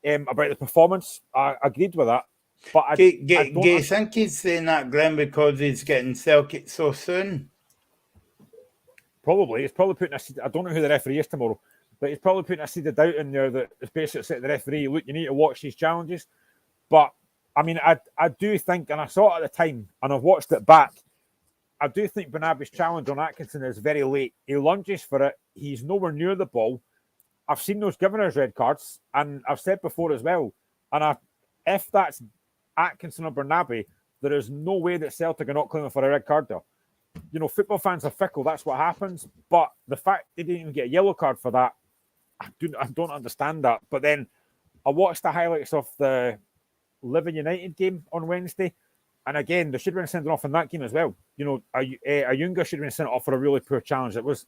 about the performance. I agreed with that. But do you think he's saying that, Glenn, because he's getting Celtic so soon? Probably. He's probably putting I don't know who the referee is tomorrow, but he's probably putting a seed of doubt in there that it's basically saying to the referee, look, you need to watch these challenges. But, I mean, I do think, and I saw it at the time, and I've watched it back, I do think Bernabe's challenge on Atkinson is very late. He lunges for it. He's nowhere near the ball. I've seen those given as red cards, and I've said before as well, and if that's Atkinson or Bernabe, there is no way that Celtic are not claiming for a red card there. You know, football fans are fickle. That's what happens. But the fact they didn't even get a yellow card for that, I don't understand that. But then I watched the highlights of the Living United game on Wednesday. And again, there should have been sending off in that game as well. You know, Ayunga should have been sent off for a really poor challenge. It was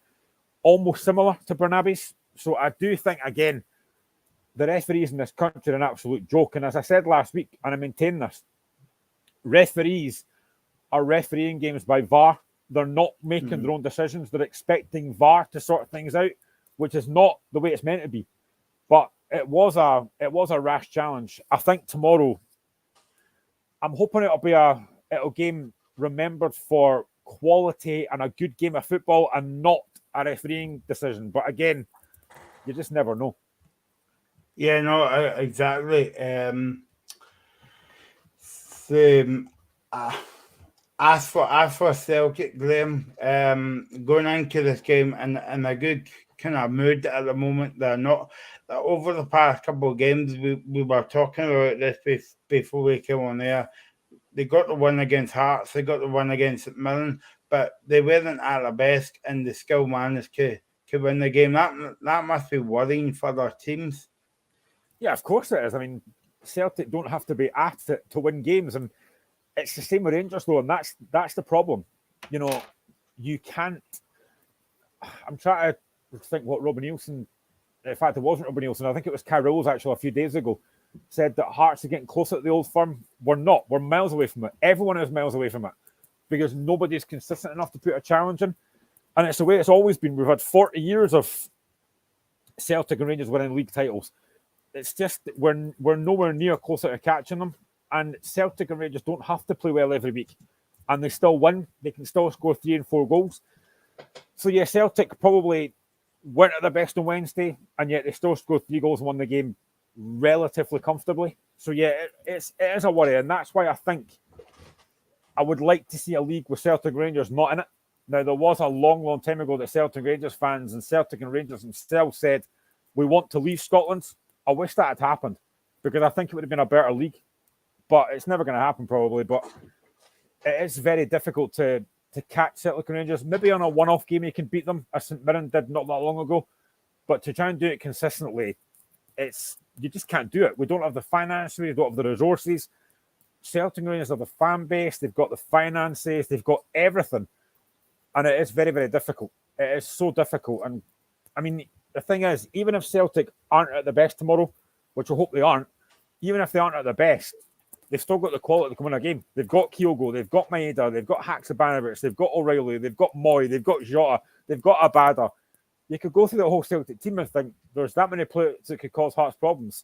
almost similar to Bernabe's. So I do think, again, the referees in this country are an absolute joke. And as I said last week, and I maintain this, referees are refereeing games by VAR They're not making their own decisions. They're expecting VAR to sort things out, which is not the way it's meant to be. But it was a rash challenge. I think tomorrow, I'm hoping it'll be a game remembered for quality and a good game of football and not a refereeing decision. But again, you just never know. Yeah, no, exactly. As for Celtic, Graham, going into this game in a good kind of mood at the moment. They're not over the past couple of games. We were talking about this before we came on air. They got the one against Hearts, they got the one against St Mirren, but they weren't at their best, and they still managed to win the game. That must be worrying for their teams. Yeah, of course it is. I mean, Celtic don't have to be at it to win games, and it's the same with Rangers though, and that's the problem. You know, you can't. I'm trying to think what Robin Nielsen. In fact, it wasn't Robin Nielsen. I think it was Carol's actually a few days ago. Said that Hearts are getting closer to the Old Firm. We're not. We're miles away from it. Everyone is miles away from it because nobody's consistent enough to put a challenge in. And it's the way it's always been. We've had 40 years of Celtic and Rangers winning league titles. It's just we're nowhere near closer to catching them. And Celtic and Rangers don't have to play well every week. And they still win. They can still score 3 and 4 goals. So, yeah, Celtic probably weren't at their best on Wednesday, and yet they still scored 3 goals and won the game relatively comfortably. So, yeah, it is a worry. And that's why I think I would like to see a league with Celtic Rangers not in it. Now, there was a long, long time ago that Celtic Rangers fans and Celtic and Rangers themselves said, we want to leave Scotland. I wish that had happened because I think it would have been a better league. But it's never going to happen probably. But it is very difficult to catch Celtic and Rangers. Maybe on a one-off game you can beat them, as St Mirren did not that long ago. But to try and do it consistently, you just can't do it. We don't have the finances, we don't have the resources. Celtic and Rangers have the fan base, they've got the finances, they've got everything. And it is very, very difficult. It is so difficult. And I mean, the thing is, even if Celtic aren't at the best tomorrow, which I hope they aren't, even if they aren't at the best, they've still got the quality to come in a game. They've got Kyogo, they've got Maeda, they've got Haksabanovic, they've got O'Reilly, they've got Moy, they've got Jota, they've got Abada. You could go through the whole Celtic team and think there's that many players that could cause Hearts problems.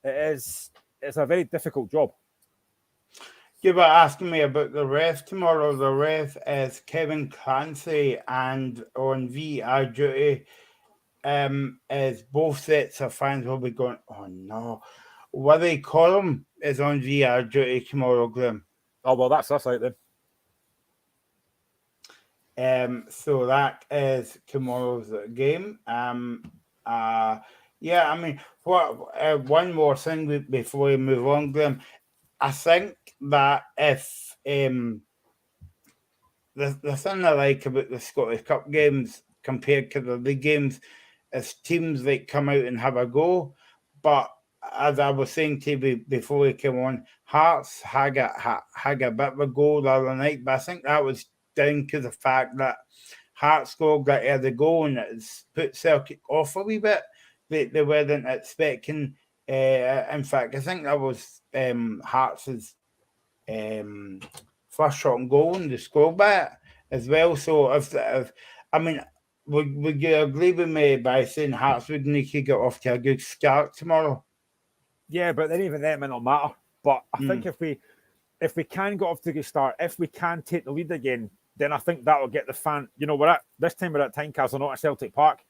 It's a very difficult job. You were asking me about the ref tomorrow. The ref is Kevin Clancy, and on VR duty, is both sets of fans will be going, oh no. Willie Collum is on VR duty tomorrow, Grim. Oh, well, that's us out then. So that is tomorrow's game. Yeah, I mean, one more thing before we move on, Grim. I think that if the thing I like about the Scottish Cup games compared to the league games is teams that come out and have a go. But as I was saying to you before we came on, Hearts had a bit of a go the other night, but I think that was down to the fact that Hearts scored that early goal and it's put Celtic off a wee bit. They weren't expecting. In fact, I think that was Hearts' first shot on goal in the score bit as well. So if I mean, would you agree with me by saying Hearts would need to get off to a good start tomorrow? Yeah, but then even that might not matter. But I think if we can get off to a good start, if we can take the lead again, then I think that will get the fan. You know, we're at Tynecastle, not at Celtic Park.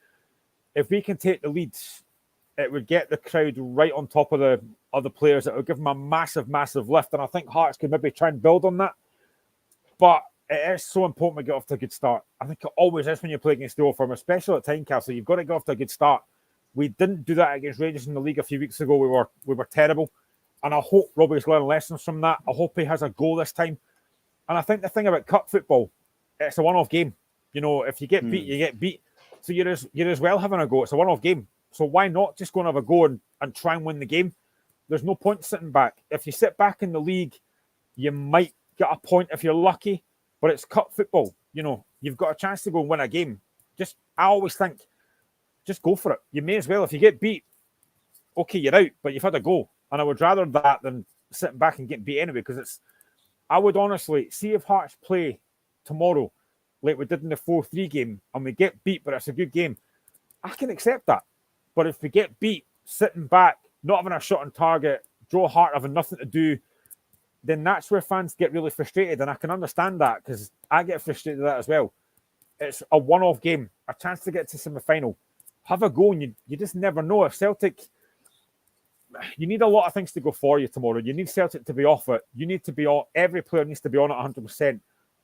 If we can take the leads, it would get the crowd right on top of the players. It would give them a massive, massive lift. And I think Hearts could maybe try and build on that. But it is so important to get off to a good start. I think it always is when you play against the Old Firm, especially at Tynecastle. You've got to get off to a good start. We didn't do that against Rangers in the league a few weeks ago. We were terrible. And I hope Robbie's learned lessons from that. I hope he has a goal this time. And I think the thing about cup football, it's a one-off game. You know, if you get beat, you get beat. So you're as well having a go. It's a one-off game. So why not just go and have a go and try and win the game? There's no point sitting back. If you sit back in the league, you might get a point if you're lucky, but it's cup football. You know, you've got a chance to go and win a game. I always think, just go for it. You may as well. If you get beat, okay, you're out, but you've had a go. And I would rather that than sitting back and getting beat anyway, because I would honestly see if Hearts play tomorrow like we did in the 4-3 game, and we get beat, but it's a good game, I can accept that. But if we get beat, sitting back, not having a shot on target, Joe Hart having nothing to do, then that's where fans get really frustrated. And I can understand that because I get frustrated with that as well. It's a one-off game, a chance to get to semi-final. Have a go, and you just never know. If Celtic, you need a lot of things to go for you tomorrow. You need Celtic to be off it. You need to be on. Every player needs to be on it 100%.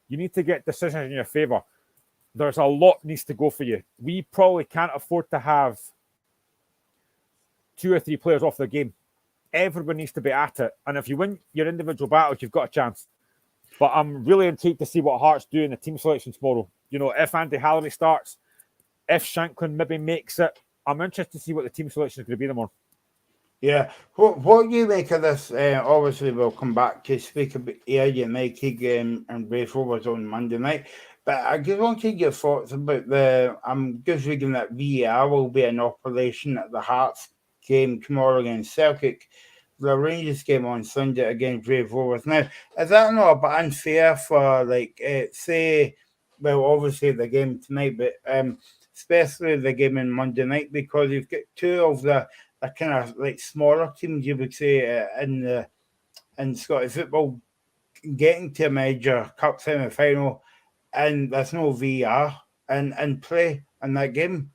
You need to get decisions in your favour. There's a lot needs to go for you. We probably can't afford to have 2 or 3 players off the game. Everyone needs to be at it. And if you win your individual battles, you've got a chance. But I'm really intrigued to see what Hearts do in the team selection tomorrow. You know, if Andy Halliday starts, if Shanklin maybe makes it, I'm interested to see what the team selection is going to be tomorrow. Yeah. What do you make of this? Obviously, we'll come back to speak about the United game and Brave Rovers on Monday night. But I just wanted your thoughts about I'm just reading that VAR will be in operation at the Hearts game tomorrow against Celtic. The Rangers game on Sunday against Brave Rovers. Now, is that not a bit unfair for, like, say, well, obviously the game tonight, but especially the game on Monday night, because you've got 2 of the kind of like smaller teams, you would say, in Scottish football getting to a major cup semi-final, and there's no VR in play in that game.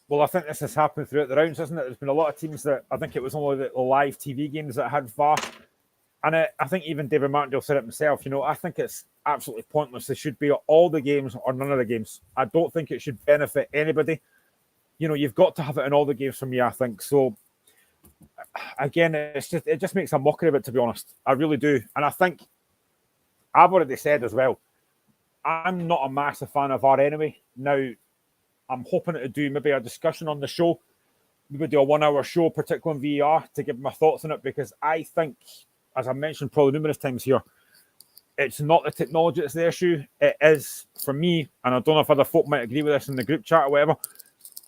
Well, I think this has happened throughout the rounds, hasn't it? There's been a lot of teams that I think it was only the live TV games that had VAR. And I think even David Martindale said it himself, you know, I think it's absolutely pointless. They should be all the games or none of the games. I don't think it should benefit anybody. You know, you've got to have it in all the games for me, I think. So, again, it just makes a mockery of it, to be honest. I really do. And I think I've already said as well, I'm not a massive fan of VAR anyway. Now, I'm hoping to do maybe a discussion on the show. Maybe do a 1-hour show, particularly on VAR, to give my thoughts on it, because I think, as I mentioned probably numerous times here, it's not the technology that's the issue. It is, for me, and I don't know if other folk might agree with this in the group chat or whatever,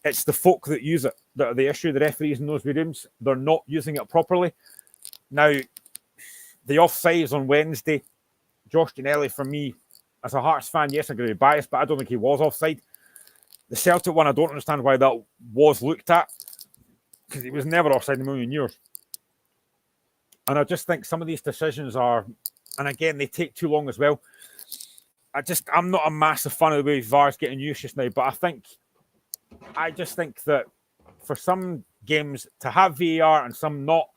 it's the folk that use it that are the issue. The referees in those rooms, they're not using it properly. Now, the offsides on Wednesday, Josh Ginnelly, for me, as a Hearts fan, yes, I'm going to be biased, but I don't think he was offside. The Celtic one, I don't understand why that was looked at, because he was never offside in a million years. And I just think some of these decisions are, and again, they take too long as well. I'm not a massive fan of the way VAR's getting used just now, but I just think that for some games to have VAR and some not,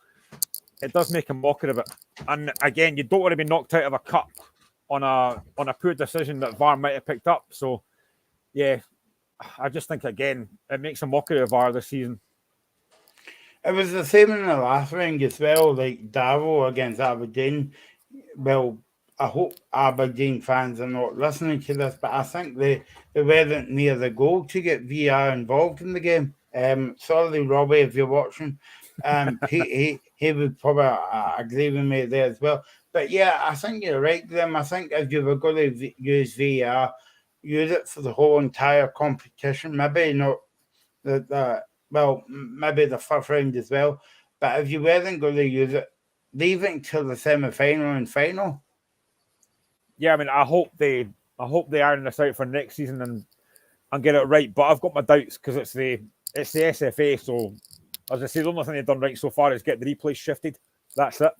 it does make a mockery of it. And again, you don't want to be knocked out of a cup on a poor decision that VAR might have picked up. So, yeah, I just think, again, it makes a mockery of VAR this season. It was the same in the last round as well, like Darrow against Aberdeen. Well, I hope Aberdeen fans are not listening to this, but I think they weren't near the goal to get VR involved in the game. Sorry, Robbie, if you're watching. He would probably agree with me there as well. But yeah, I think you're right, Graham. I think if you were going to use VR, use it for the whole entire competition. Maybe not maybe the first round as well. But if you weren't going to use it, leave it until the semi-final and final. Yeah, I mean, I hope they iron this out for next season and get it right. But I've got my doubts because it's the SFA. So, as I say, the only thing they've done right so far is get the replays shifted. That's it.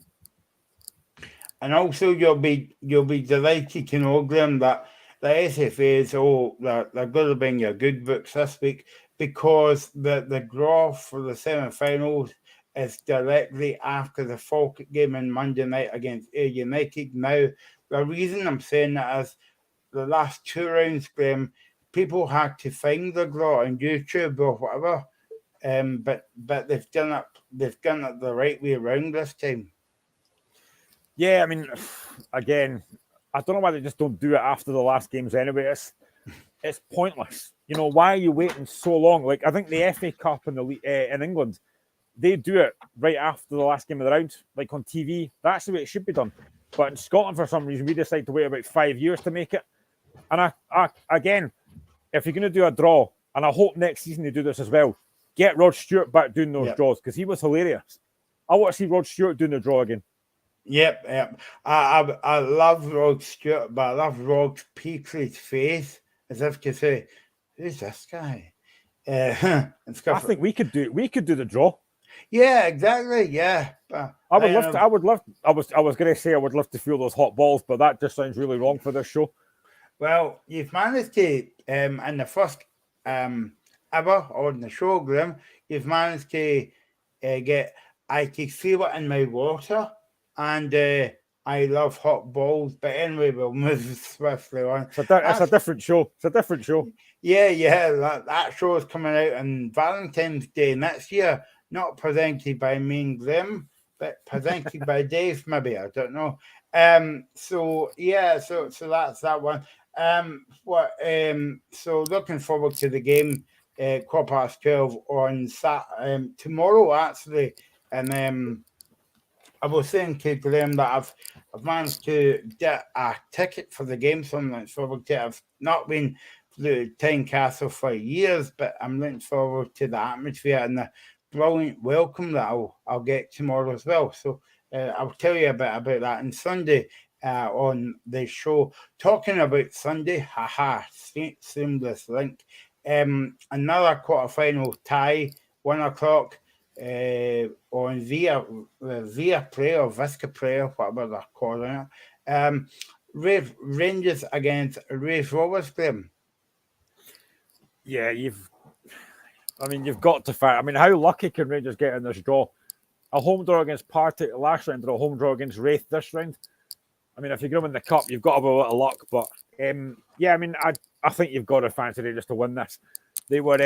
And also, you'll be delighted to know, Graham, that the SFA is they're going to bring your good books this week, because the draw for the semi-finals is directly after the Falkirk game on Monday night against Ayr United. Now, the reason I'm saying that is the last 2 rounds, Graham, people had to find the draw on YouTube or whatever, but they've done it the right way around this time. Yeah, I mean, again, I don't know why they just don't do it after the last games anyway. It's pointless. You know, why are you waiting so long? Like, I think the FA Cup in in England, they do it right after the last game of the round, like on TV. That's the way it should be done. But in Scotland, for some reason, we decide to wait about 5 years to make it. And again, if you're going to do a draw, and I hope next season they do this as well, get Rod Stewart back doing those draws, because he was hilarious. I want to see Rod Stewart doing the draw again. Yep. I love Rod Stewart, but I love Rod Peakley's face, as if to say, "Who's this guy?" And I stuff. think we could do the draw. Yeah, exactly. Yeah, I would love to. I would love. I was going to say I would love to feel those hot balls, but that just sounds really wrong for this show. Well, you've managed to, in the first ever on the show, Graham, you've managed to get, I can feel it in my water, and I love hot balls. But anyway, we'll move swiftly on. It's a different show. It's a different show. Yeah. That show is coming out on Valentine's Day next year, not presented by me and Graham, but presented by Dave, maybe. I don't know. So that's that one. So looking forward to the game, 12:15 on tomorrow, actually. And I was saying to Graham that I've managed to get a ticket for the game, so I'm looking forward to it. I've not been to Tynecastle for years, but I'm looking forward to the atmosphere and the brilliant welcome that I'll get tomorrow as well. So I'll tell you a bit about that on Sunday on the show. Talking about Sunday, seamless link. Another quarterfinal tie, 1:00. On Via Play or Visca Play, whatever they're calling it. Rangers against Raith Rovers, Graham. Yeah, you've got to fight. I mean, how lucky can Rangers get in this draw? A home draw against Partick last round, or a home draw against Raith this round. I mean, if you're going to win the cup, you've got to have a lot of luck. But I mean, I think you've got to fancy Rangers to win this. They were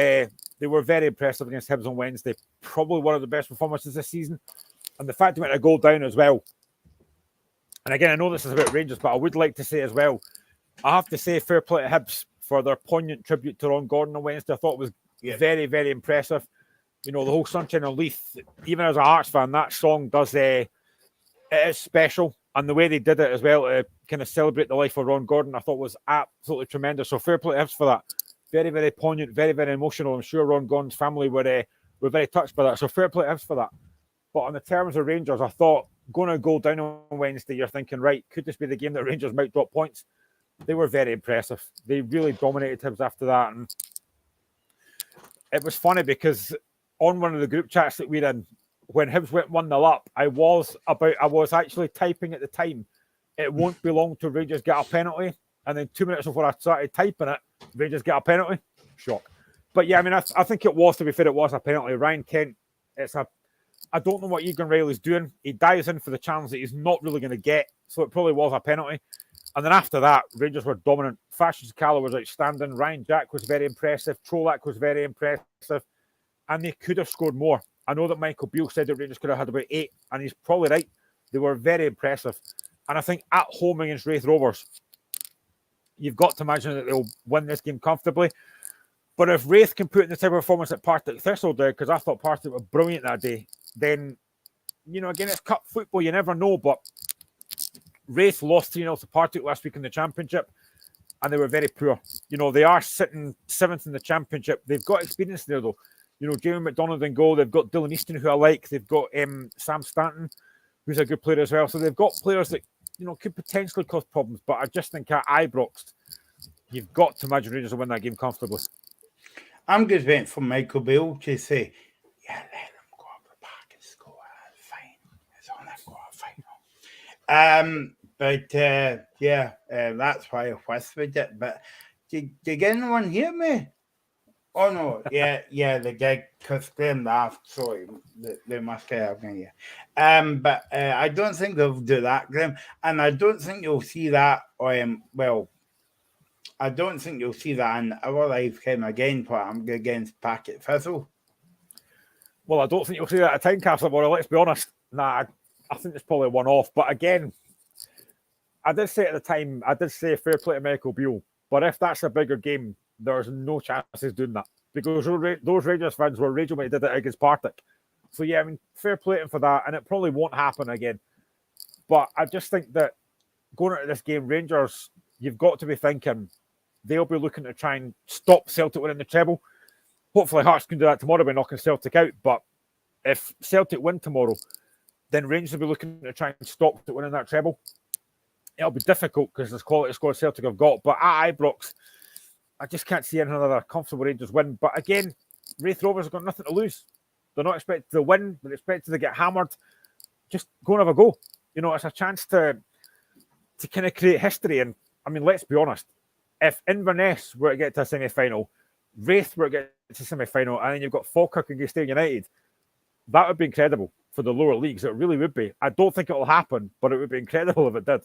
very impressive against Hibs on Wednesday. Probably one of the best performances this season. And the fact they went a goal down as well. And again, I know this is about Rangers, but I would like to say as well, I have to say fair play to Hibs for their poignant tribute to Ron Gordon on Wednesday. I thought it was very, very impressive. You know, the whole Sunshine on Leith, even as a Hearts fan, that song it is special. And the way they did it as well to kind of celebrate the life of Ron Gordon, I thought was absolutely tremendous. So fair play to Hibs for that. Very, very poignant, very, very emotional. I'm sure Ron Gordon's family were very touched by that. So fair play to Hibs for that. But on the terms of Rangers, I thought going to go down on Wednesday, you're thinking, right, could this be the game that Rangers might drop points? They were very impressive. They really dominated Hibs after that. And it was funny because on one of the group chats that we're in, when Hibs went 1-0 up, I was actually typing at the time, it won't be long till Rangers get a penalty. And then 2 minutes before I started typing it, Rangers get a penalty. Shock. But yeah, I mean, I think it was, to be fair, it was a penalty. Ryan Kent, I don't know what Egan Riley's doing. He dives in for the chance that he's not really going to get. So it probably was a penalty. And then after that, Rangers were dominant. Fashion Scala was outstanding. Ryan Jack was very impressive. Trolak was very impressive. And they could have scored more. I know that Michael Beale said that Rangers could have had about 8, and he's probably right. They were very impressive. And I think at home against Raith Rovers, you've got to imagine that they'll win this game comfortably. But if Raith can put in the type of performance that Partick Thistle did, because I thought Partick were brilliant that day, then, you know, again, it's cup football, you never know. But Raith lost 3-0 to Partick last week in the Championship, and they were very poor. You know, they are sitting 7th in the Championship. They've got experience there, though. You know, Jamie McDonald in goal. They've got Dylan Easton, who I like. They've got Sam Stanton, who's a good player as well. So they've got players that, you know, could potentially cause problems. But I just think at Ibrox, you've got to imagine Rangers will win that game comfortably. I'm just waiting for Michael Beale to say, yeah, let him go up the park and score. Fine. It's on that quarter final. That's why I whispered it. But did anyone hear me? Oh, no. Yeah, the gig, because Graham laughed, so they must have me here. But I don't think they'll do that, Graham. And I don't think you'll see that, I don't think you'll see that in our lifetime again, but I'm against Packet Thistle. Well, I don't think you'll see that at Tynecastle, Warrior, let's be honest. Nah, I think it's probably one off. But again, I did say at the time, fair play to Michael Beale. But if that's a bigger game, there's no chances doing that. Because those Rangers fans were raging when he did it against Partick. So yeah, I mean, fair play to him for that. And it probably won't happen again. But I just think that going into this game, Rangers, you've got to be thinking they'll be looking to try and stop Celtic winning the treble. Hopefully Hearts can do that tomorrow by knocking Celtic out. But if Celtic win tomorrow, then Rangers will be looking to try and stop it winning that treble. It'll be difficult because there's quality squad Celtic have got, but at Ibrox, I just can't see another comfortable Rangers win. But again, Wraith Rovers have got nothing to lose. They're not expected to win. They're expected to get hammered. Just go and have a go. You know, it's a chance to kind of create history. And I mean, let's be honest. If Inverness were to get to a semi-final, Wraith were to get to a semi-final, and then you've got Falkirk against Dale United, that would be incredible for the lower leagues. It really would be. I don't think it will happen, but it would be incredible if it did.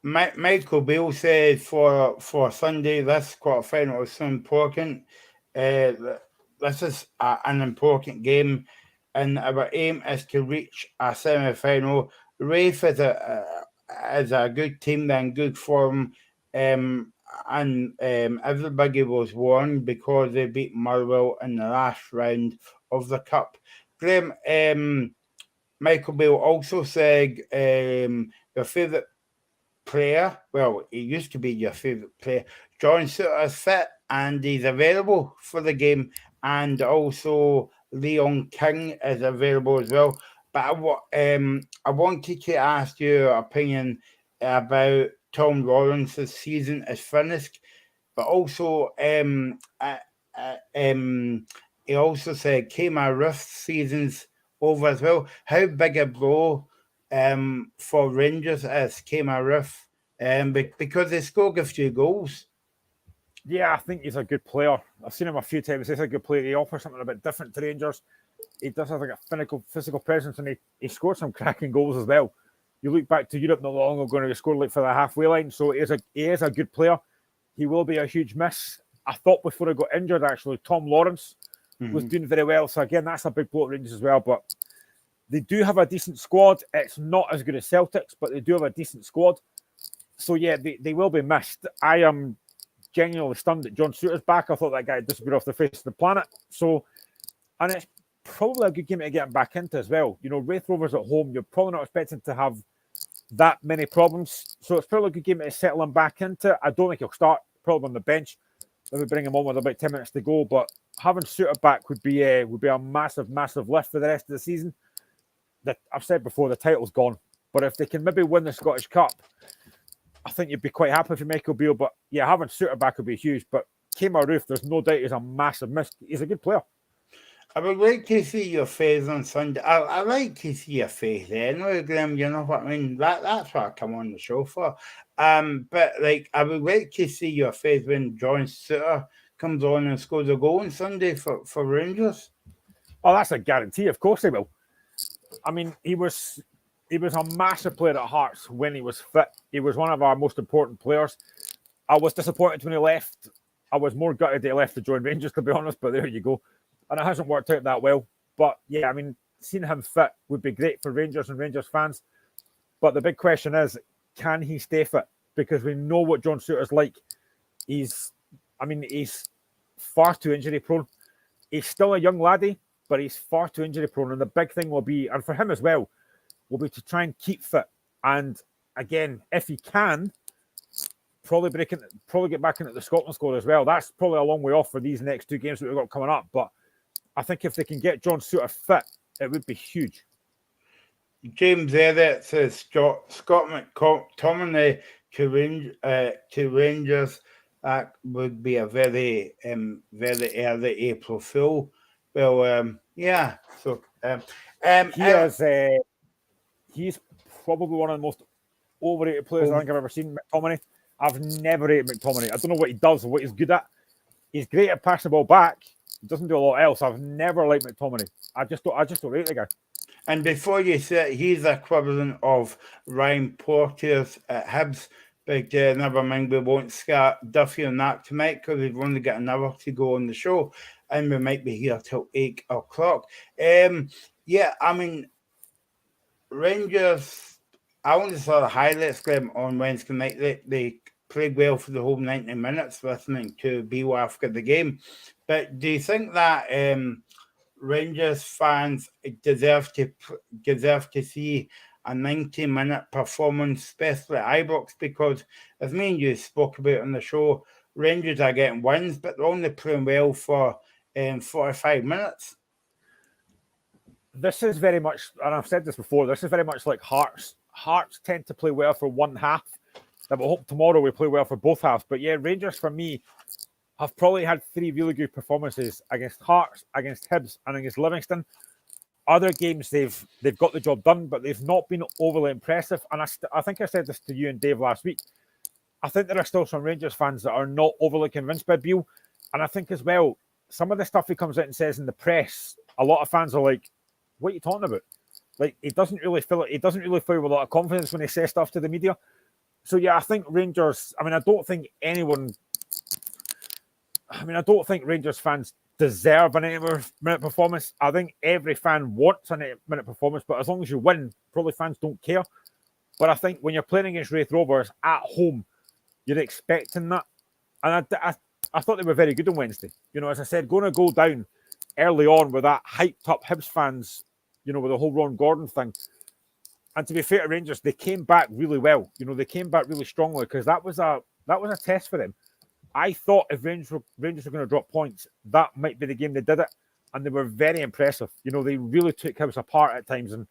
Michael Beale said for Sunday, this quarter-final is so important. This is an important game, and our aim is to reach a semi-final. Wraith is a good team, they're in good form, and everybody was warned because they beat Motherwell in the last round of the Cup. Graham, Michael Beale also said your favourite player, well, he used to be your favourite player, John Suter is fit and he's available for the game, and also Leon King is available as well. But I wanted to ask your opinion about Tom Lawrence's season is finished, but also he also said Kemar Roof's season's over as well. How big a blow for Rangers is Kemar Roof, because they scored a few goals. Yeah, I think he's a good player. I've seen him a few times. He's a good player. He offers something a bit different to Rangers. He does have like a physical presence, and he scored some cracking goals as well. You look back to Europe not long ago, and he scored like for the halfway line. So he is a good player. He will be a huge miss. I thought before he got injured, actually, Tom Lawrence was doing very well. So again, that's a big blow at Rangers as well. But they do have a decent squad. It's not as good as Celtics, but they do have a decent squad. So yeah, they will be missed. I am genuinely stunned that John Suter's back. I thought that guy had disappeared off the face of the planet. So, and it's probably a good game to get him back into as well. You know, Wraith Rovers at home, you're probably not expecting to have that many problems. So it's probably a good game to settle him back into. I don't think he'll start, probably on the bench. Maybe bring him on with about 10 minutes to go. But having Suter back would be a massive, massive lift for the rest of the season. That I've said before, the title's gone. But if they can maybe win the Scottish Cup, I think you'd be quite happy for Michael Beale. But yeah, having Suter back would be huge. But Kemar Roof, there's no doubt he's a massive miss. He's a good player. I would like to see your face on Sunday. I like to see your face anyway, Graham. You know what I mean? That's what I come on the show for. But like, I would like to see your face when John Suter comes on and scores a goal on Sunday for Rangers. Oh, that's a guarantee. Of course he will. I mean, he was a massive player at Hearts when he was fit. He was one of our most important players. I was disappointed when he left. I was more gutted that he left to join Rangers, to be honest, but there you go. And it hasn't worked out that well. But yeah, I mean, seeing him fit would be great for Rangers and Rangers fans. But the big question is, can he stay fit? Because we know what John Suter's like. He's far too injury prone. He's still a young laddie, but he's far too injury prone. And the big thing will be, and for him as well, will be to try and keep fit. And again, if he can, probably get back into the Scotland squad as well. That's probably a long way off for these next two games that we've got coming up. But I think if they can get John Suter fit, it would be huge. James Everett says Scott McTominay to Rangers. That would be a very early April Fool. Well, yeah. So he's probably one of the most overrated players I think I've ever seen. McTominay. I've never rated McTominay. I don't know what he does or what he's good at. He's great at passing the ball back. He doesn't do a lot else. I've never liked McTominay. I just don't rate the guy. And before you say he's the equivalent of Ryan Porteous at Hibs, but never mind, we won't start Duffy on that tonight because we've only got an hour to go on the show, and we might be here till 8 o'clock. Yeah, I mean, Rangers, I only saw the highlights on Wednesday night. They played well for the whole 90 minutes listening to Beale after the game. But do you think that Rangers fans deserve to see a 90-minute performance, especially at Ibrox? Because as me and you spoke about on the show, Rangers are getting wins, but they're only playing well for 45 minutes. this is very much, and I've said this before, this is very much like Hearts. Hearts tend to play well for one half. I will hope tomorrow we play well for both halves. But yeah, Rangers for me have probably had 3 really good performances against Hearts, against Hibs, and against Livingston. Other games they've got the job done, but they've not been overly impressive. And I think I said this to you and Dave last week. I think there are still some Rangers fans that are not overly convinced by Beale. And I think as well, some of the stuff he comes out and says in the press, a lot of fans are like, what are you talking about? Like, he doesn't really feel with a lot of confidence when he says stuff to the media. So yeah, I think Rangers, I don't think Rangers fans deserve an 80-minute performance. I think every fan wants an 80-minute performance, but as long as you win, probably fans don't care. But I think when you're playing against Wraith Rovers at home, you're expecting that. And I thought they were very good on Wednesday. As I said, going to go down early on with that hyped up Hibs fans, with the whole Ron Gordon thing. And to be fair to Rangers, they came back really well. They came back really strongly because that was a test for them. I thought if Rangers were going to drop points, that might be the game they did it. And they were very impressive. They really took Hibs apart at times. And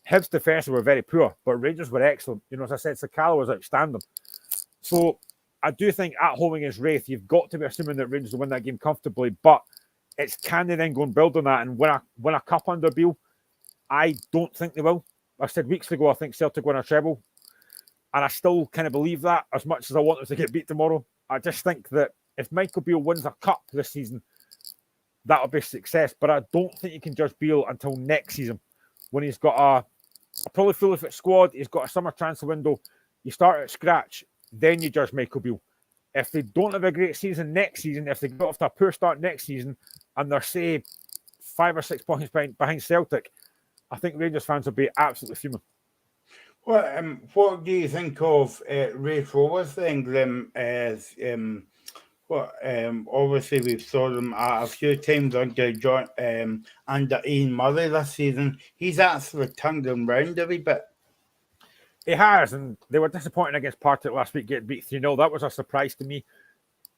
Hibs defenders were very poor, but Rangers were excellent. As I said, Sakala was outstanding. So I do think at home against Wraith, you've got to be assuming that Rangers will win that game comfortably. But it's can they then go and build on that and win a cup under Beale? I don't think they will. I said weeks ago, I think Celtic win a treble. And I still kind of believe that as much as I want them to get beat tomorrow. I just think that if Michael Beale wins a cup this season, that'll be success. But I don't think you can judge Beale until next season when he's got a probably fully fit squad. He's got a summer transfer window. You start at scratch, then you judge Michael Beale. If they don't have a great season next season, if they go off to a poor start next season and they're, say, 5 or 6 points behind Celtic, I think Rangers fans will be absolutely fuming. What do you think of Wraith Rovers then, Grim? Obviously we've saw them a few times under Ian Murray this season. He's actually turned them round a wee bit. He has, and they were disappointing against Partick last week, getting beat 3-0. That was a surprise to me.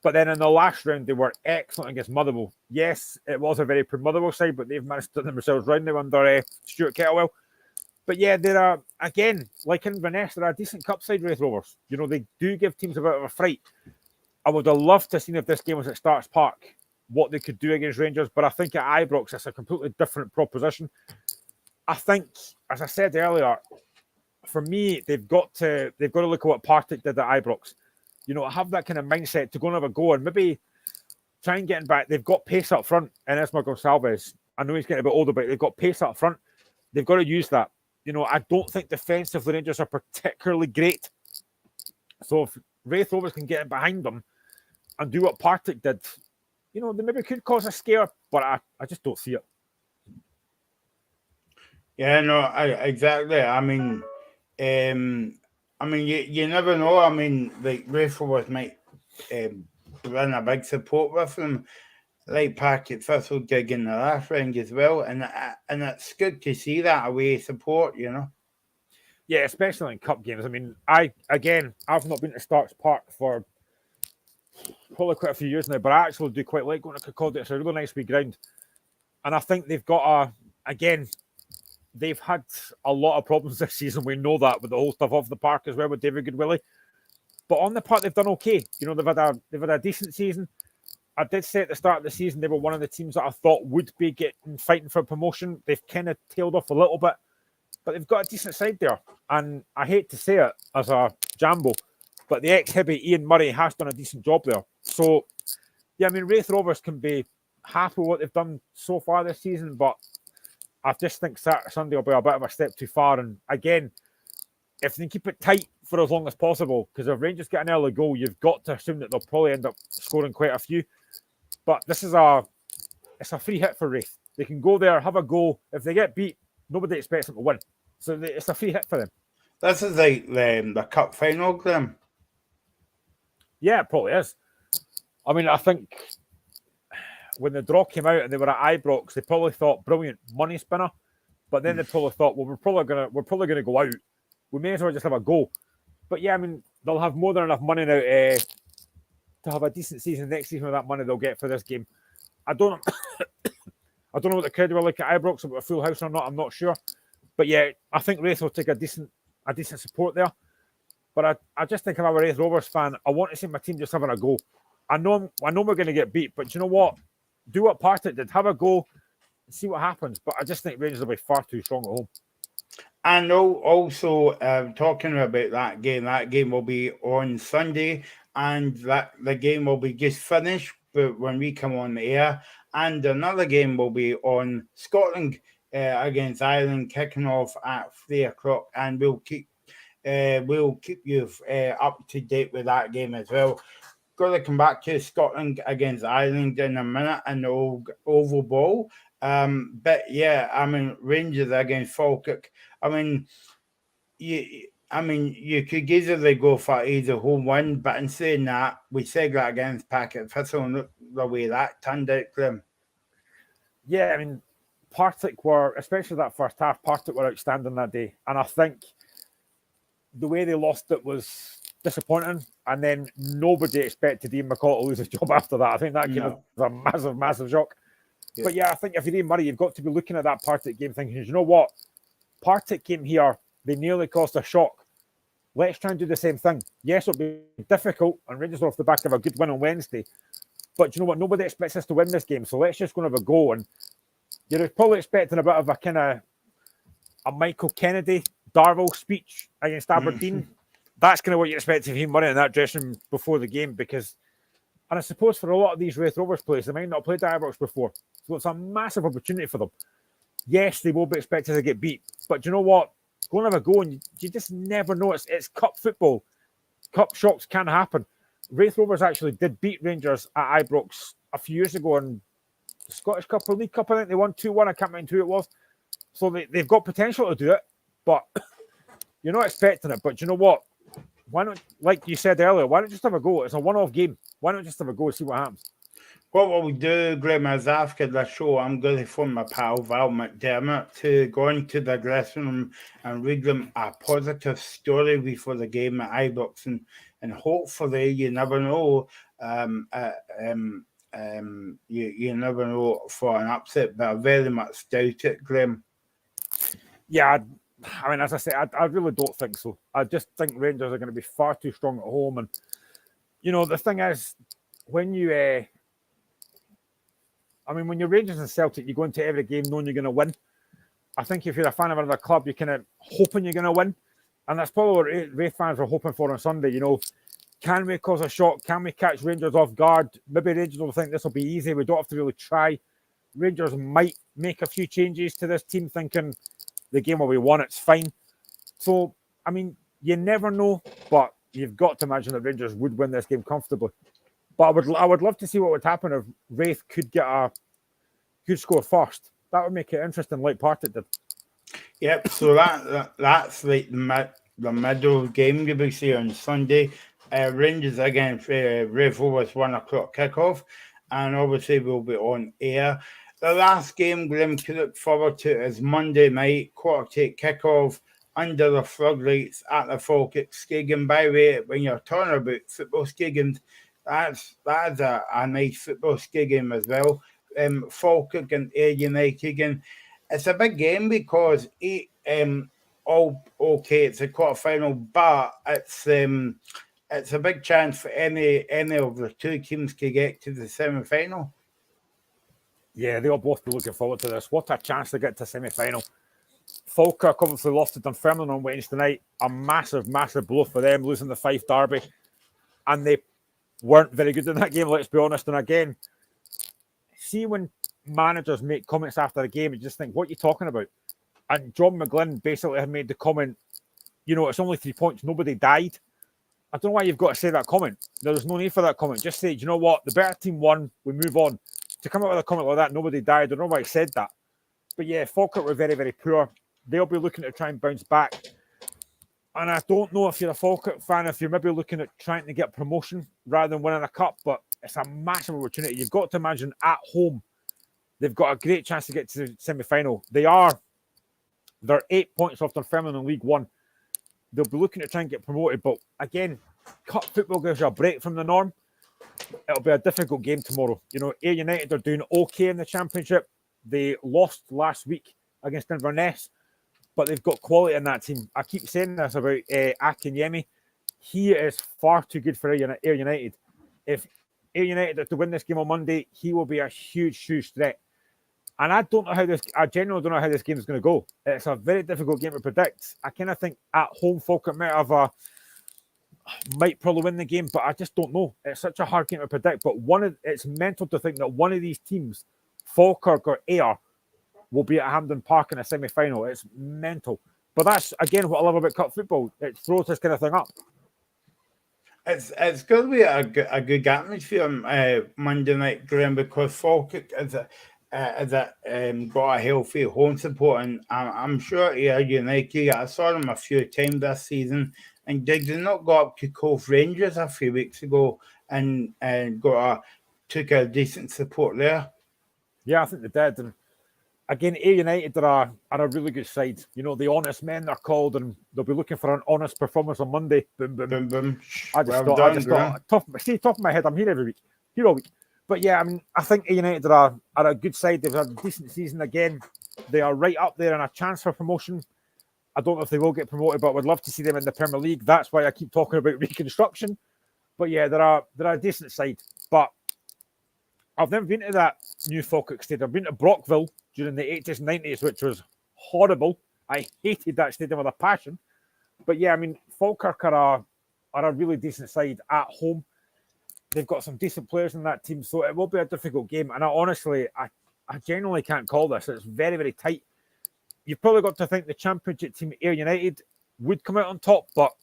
But then in the last round, they were excellent against Motherwell. Yes, it was a very poor Motherwell side, but they've managed to turn themselves round now under Stuart Kettlewell. But yeah, they're, again, like Inverness, they're a decent cup side, Wraith Rovers. They do give teams a bit of a fright. I would have loved to have seen if this game was at Starks Park, what they could do against Rangers. But I think at Ibrox, it's a completely different proposition. I think, as I said earlier, for me, they've got to look at what Partick did at Ibrox. Have that kind of mindset to go and have a go and maybe try and get in back. They've got pace up front in Ismael Gonçalves. I know he's getting a bit older, but they've got pace up front. They've got to use that. I don't think defensively Rangers are particularly great. So if Wraith Rovers can get in behind them and do what Partick did, they maybe could cause a scare, but I just don't see it. Yeah, no, exactly. You never know. Like Wraith Rovers might run a big support with them, like Patrick Thistle gig in the last round as well, and it's good to see that away support. Yeah, especially in cup games. I've not been to Starks Park for probably quite a few years now, but I actually do quite like going to Kirkcaldy. It's a really nice wee ground, and I think they've got they've had a lot of problems this season. We know that with the whole stuff off the park as well with David Goodwillie. But on the park, they've done okay. They've had a decent season. I did say at the start of the season they were one of the teams that I thought would be fighting for promotion. They've kind of tailed off a little bit, but they've got a decent side there. And I hate to say it as a jambo, but the ex-Hibby Ian Murray has done a decent job there. So, yeah, Wraith Rovers can be happy with what they've done so far this season, but I just think Saturday, Sunday will be a bit of a step too far. And again, if they can keep it tight for as long as possible, because if Rangers get an early goal, you've got to assume that they'll probably end up scoring quite a few. But this is it's a free hit for Wraith. They can go there, have a go. If they get beat, nobody expects them to win. So it's a free hit for them. This is like the cup final, Graham. Yeah, it probably is. I think when the draw came out and they were at Ibrox, they probably thought, brilliant, money spinner. But then they probably thought, well, we're probably gonna go out. We may as well just have a go. But yeah, they'll have more than enough money now to have a decent season next season with that money they'll get for this game. I don't I don't know what the crowd were like at Ibrox, about a full house or not. I'm not sure, but yeah, I think Raith will take a decent support there. But I just think if I'm a Raith Rovers fan, I want to see my team just having a go. I know we're going to get beat, but you know what? Do what Partick did. Have a go, see what happens. But I just think Rangers will be far too strong at home. And also, talking about that game will be on Sunday, and the game will be just finished when we come on the air. And another game will be on Scotland against Ireland, kicking off at 3:00, and we'll keep you up to date with that game as well. Got to come back to Scotland against Ireland in a minute in the Oval Bowl. But yeah, I mean, Rangers against Falkirk. I mean, you could easily go for either home win, but in saying that, we said that against Packet Thistle, and look the way that turned out, Grim. Yeah, I mean, Partick were, especially that first half, Partick were outstanding that day, and I think the way they lost it was disappointing, and then nobody expected Ian McCall to lose his job after that. I think that game was a massive, massive shock. Yeah. But yeah, I think if you're Ian Murray, you've got to be looking at that Partick game thinking, you know what? Partick came here, they nearly caused a shock. Let's try and do the same thing. Yes, it'll be difficult, and Rangers are off the back of a good win on Wednesday. But you know what? Nobody expects us to win this game, so let's just go and have a go. And you're probably expecting a bit of a kind of a Michael Kennedy, Darville speech against Aberdeen. That's kind of what you expect of Ian Murray in that dressing room before the game, because, and I suppose for a lot of these Raith Rovers players, they might not have played Ibrox before, so it's a massive opportunity for them. Yes, they will be expected to get beat, but you know what? Go and have a go, and you just never know. It's cup football. Cup shocks can happen. Raith Rovers actually did beat Rangers at Ibrox a few years ago in the Scottish Cup or League Cup. I think they won 2-1. I can't remember who it was. So they've got potential to do it, but you're not expecting it. But you know what? Why not, like you said earlier, why not just have a go? It's a one-off game. Why not just have a go and see what happens? What will we do, Graham, is after the show, I'm going to phone my pal Val McDermott to go into the dressing room and read them a positive story before the game at Ibrox, and hopefully, you never know, you never know for an upset, but I very much doubt it, Graham. Yeah, I mean, as I say, I really don't think so. I just think Rangers are going to be far too strong at home, and you know the thing is, when you when you're Rangers and Celtic, you go into every game knowing you're going to win. I think if you're a fan of another club, you're kind of hoping you're going to win. And that's probably what Raith fans are hoping for on Sunday. You know, can we cause a shock? Can we catch Rangers off guard? Maybe Rangers will think this will be easy. We don't have to really try. Rangers might make a few changes to this team thinking the game will be won. It's fine. So, I mean, you never know, but you've got to imagine that Rangers would win this game comfortably. But I would love to see what would happen if Raith could score first. That would make it interesting, like Partick did. Yep. So that's like the middle game you will see on Sunday. Rangers against Raith Rovers 1:00 kickoff, and obviously we'll be on air. The last game Grim to look forward to is Monday night, 8:15 kickoff under the floodlights at the Falkirk Stadium. By the way, when you're talking about football stadiums, that's a nice football stadium as well. Falkirk and Ayr United, and it's a big game because it's a quarter-final, but it's a big chance for any of the two teams to get to the semi-final. Yeah, they'll both be looking forward to this. What a chance to get to semi-final. Falkirk obviously lost to Dunfermline on Wednesday night. A massive, massive blow for them, losing the Fife derby. And they weren't very good in that game, let's be honest. And again, see when managers make comments after the game, you just think, what are you talking about? And John McGlynn basically had made the comment, you know, it's only 3 points, nobody died. I don't know why you've got to say that comment. There's no need for that comment. Just say, you know what, the better team won, we move on. To come up with a comment like that, nobody died. I don't know why he said that. But yeah, Falkirk were very, very poor. They'll be looking to try and bounce back. And I don't know if you're a Falkirk fan, if you're maybe looking at trying to get promotion rather than winning a cup, but it's a massive opportunity. You've got to imagine at home, they've got a great chance to get to the semi-final. They're 8 points off Dunfermline in League One. They'll be looking to try and get promoted, but again, cup football gives you a break from the norm. It'll be a difficult game tomorrow. You know, Ayr United are doing okay in the Championship. They lost last week against Inverness, but they've got quality in that team. I keep saying this about Akinyemi. He is far too good for Ayr United. If Ayr United are to win this game on Monday, he will be a huge threat. And I genuinely don't know how this game is going to go. It's a very difficult game to predict. I kind of think at home, Falkirk might probably win the game, but I just don't know. It's such a hard game to predict. But it's mental to think that one of these teams, Falkirk or Ayr, will be at Hampden Park in a semi-final. It's mental. But that's, again, what I love about cup football. It throws this kind of thing up. It's going to be a good atmosphere Monday night, Graham, because Falkirk got a healthy home support, and I'm sure Ayr United, I saw them a few times this season, and did they not go up to Cove Rangers a few weeks ago and took a decent support there? Yeah, I think they did. And again, Ayr United are a really good side. You know, the honest men they're called, and they'll be looking for an honest performance on Monday. Boom, boom. Boom, boom. I just thought, top of my head, I'm here every week, here all week. But yeah, I mean, I think Ayr United are a good side. They've had a decent season again. They are right up there and a chance for promotion. I don't know if they will get promoted, but I would love to see them in the Premier League. That's why I keep talking about reconstruction. But yeah, they're a decent side. But I've never been to that new Falkirk Stadium. I've been to Brockville during the 80s and 90s, which was horrible. I hated that stadium with a passion. But yeah, I mean, Falkirk are a really decent side at home. They've got some decent players in that team, so it will be a difficult game. And I genuinely can't call this. It's very, very tight. You've probably got to think the championship team, Ayr United, would come out on top, but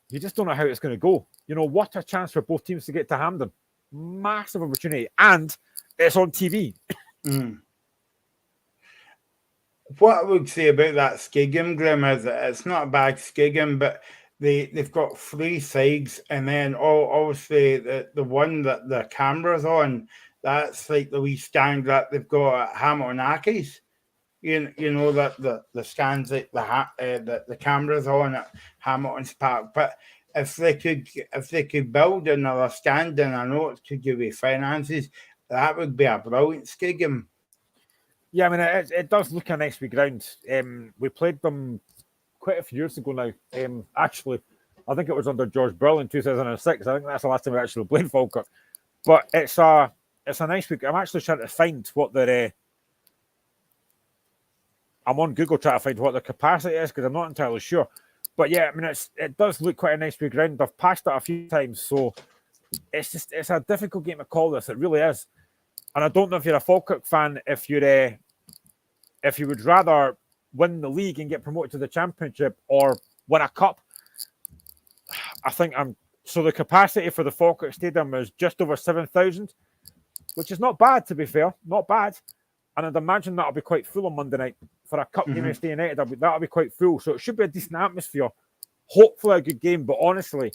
you just don't know how it's going to go. You know, what a chance for both teams to get to Hampden. Massive opportunity. And it's on TV. What I would say about that Skigum, Graham, is that it's not a bad Skigum, but they've got three sides, and then obviously the one that the camera's on, that's like the wee stand that they've got at Hamilton Accies. You know that the stands like the cameras on at Hamilton's Park. But if they could build another stand, and I know it could give you finances, that would be a brilliant Skigum. Yeah, I mean, it does look a nice wee ground. We played them quite a few years ago now. Actually, I think it was under George Burl in 2006. I think that's the last time we actually played Falkirk. But it's a nice week. I'm actually trying to find what their I'm on Google trying to find what their capacity is, because I'm not entirely sure. But yeah, I mean, it does look quite a nice big ground. I've passed it a few times, so it's a difficult game to call this. It really is. And I don't know if you're a Falkirk fan, if you would rather win the league and get promoted to the championship or win a cup. I think so the capacity for the Falkirk Stadium is just over 7,000, which is not bad, to be fair. Not bad. And I'd imagine that'll be quite full on Monday night. For a cup game against United, that'll be quite full. So it should be a decent atmosphere. Hopefully a good game. But honestly,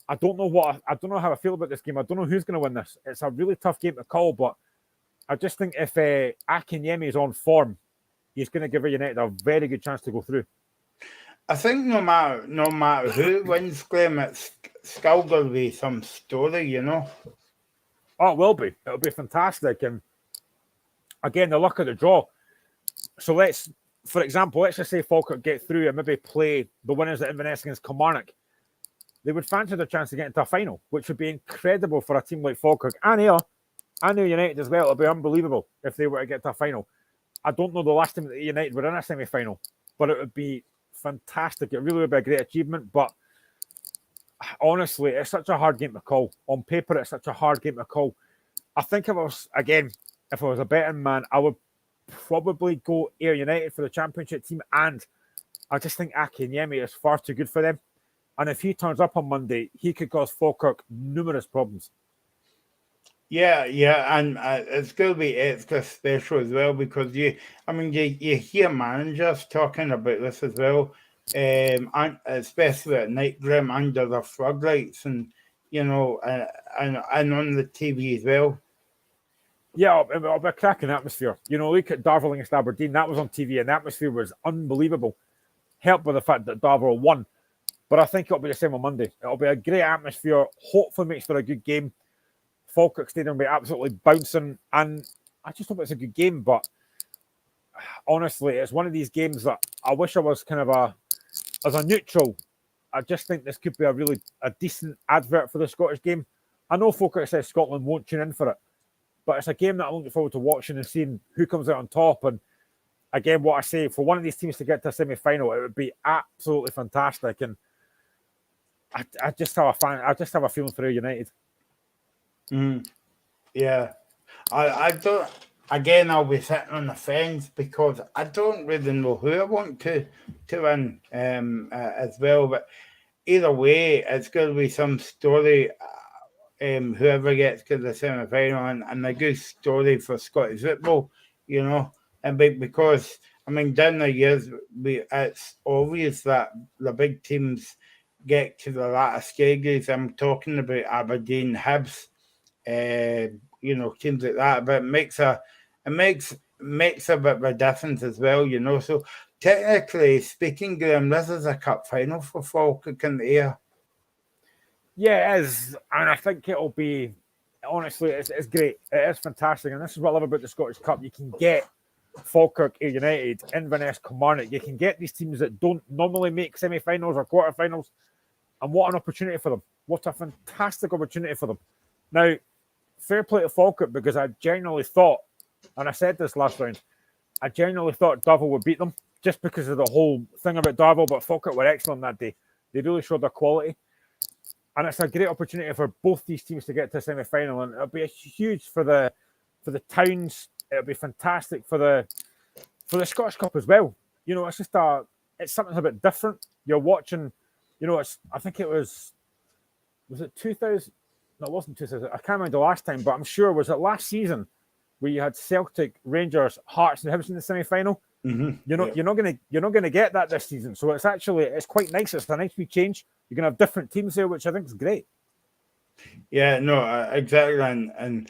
I don't know how I feel about this game. I don't know who's going to win this. It's a really tough game to call, but I just think if Akinyemi is on form, he's going to give United a very good chance to go through. I think no matter who wins, Graham, it's still going to be some story, you know. Oh, it will be. It'll be fantastic. And again, the luck of the draw. So for example, let's just say Falkirk get through and maybe play the winners at Inverness against Kilmarnock. They would fancy their chance to get into a final, which would be incredible for a team like Falkirk and Ayr United as well. It would be unbelievable if they were to get to a final. I don't know the last time that United were in a semi-final, but it would be fantastic. It really would be a great achievement. But honestly, it's such a hard game to call. On paper, it's such a hard game to call. I think if I was a betting man, I would probably go Ayr United for the championship team, and I just think Akinyemi is far too good for them. And if he turns up on Monday, he could cause Falkirk numerous problems. Yeah, and it's going to be extra special as well, because you hear managers talking about this as well, and especially at night, Grim, under the floodlights, and and on the TV as well. Yeah, it'll be a cracking atmosphere. Look at Darvel against Aberdeen. That was on TV, and the atmosphere was unbelievable. Helped by the fact that Darvel won. But I think it'll be the same on Monday. It'll be a great atmosphere. Hopefully makes for a good game. Falkirk Stadium will be absolutely bouncing. And I just hope it's a good game. But honestly, it's one of these games that I wish I was kind of as a neutral. I just think this could be a decent advert for the Scottish game. I know folk that says Scotland won't tune in for it, but it's a game that I'm looking forward to watching and seeing who comes out on top. And again, what I say, for one of these teams to get to a semi-final, it would be absolutely fantastic. And I just have a feeling for United. Yeah, I don't. Again, I'll be sitting on the fence because I don't really know who I want to win as well. But either way, it's going to be some story. Whoever gets to the semi-final and a good story for Scottish football, and because I mean down the years, it's obvious that the big teams get to the latter stages. I'm talking about Aberdeen, Hibs, teams like that. But it makes a bit of a difference as well, So technically speaking, Graham, this is a cup final for Falkirk in the air. Yeah, it is, and I think it'll be. Honestly, it's great. It is fantastic, and this is what I love about the Scottish Cup. You can get Falkirk, United, Inverness, Kilmarnock. You can get these teams that don't normally make semi-finals or quarter-finals, and what an opportunity for them! What a fantastic opportunity for them. Now, fair play to Falkirk, because I genuinely thought, and I said this last round, I genuinely thought Darvel would beat them just because of the whole thing about Darvel, but Falkirk were excellent that day. They really showed their quality. And it's a great opportunity for both these teams to get to a semi-final, and it'll be huge for the towns. It'll be fantastic for the Scottish Cup as well. It's just it's something a bit different. You're watching, I think it was it 2000? No, it wasn't 2000. I can't remember the last time, but I'm sure was it last season where you had Celtic, Rangers, Hearts, and Hibs in the semi-final. Mm-hmm. You're not gonna get that this season. So it's quite nice. It's a nice wee change. You're gonna have different teams there, which I think is great. Yeah, no, exactly, and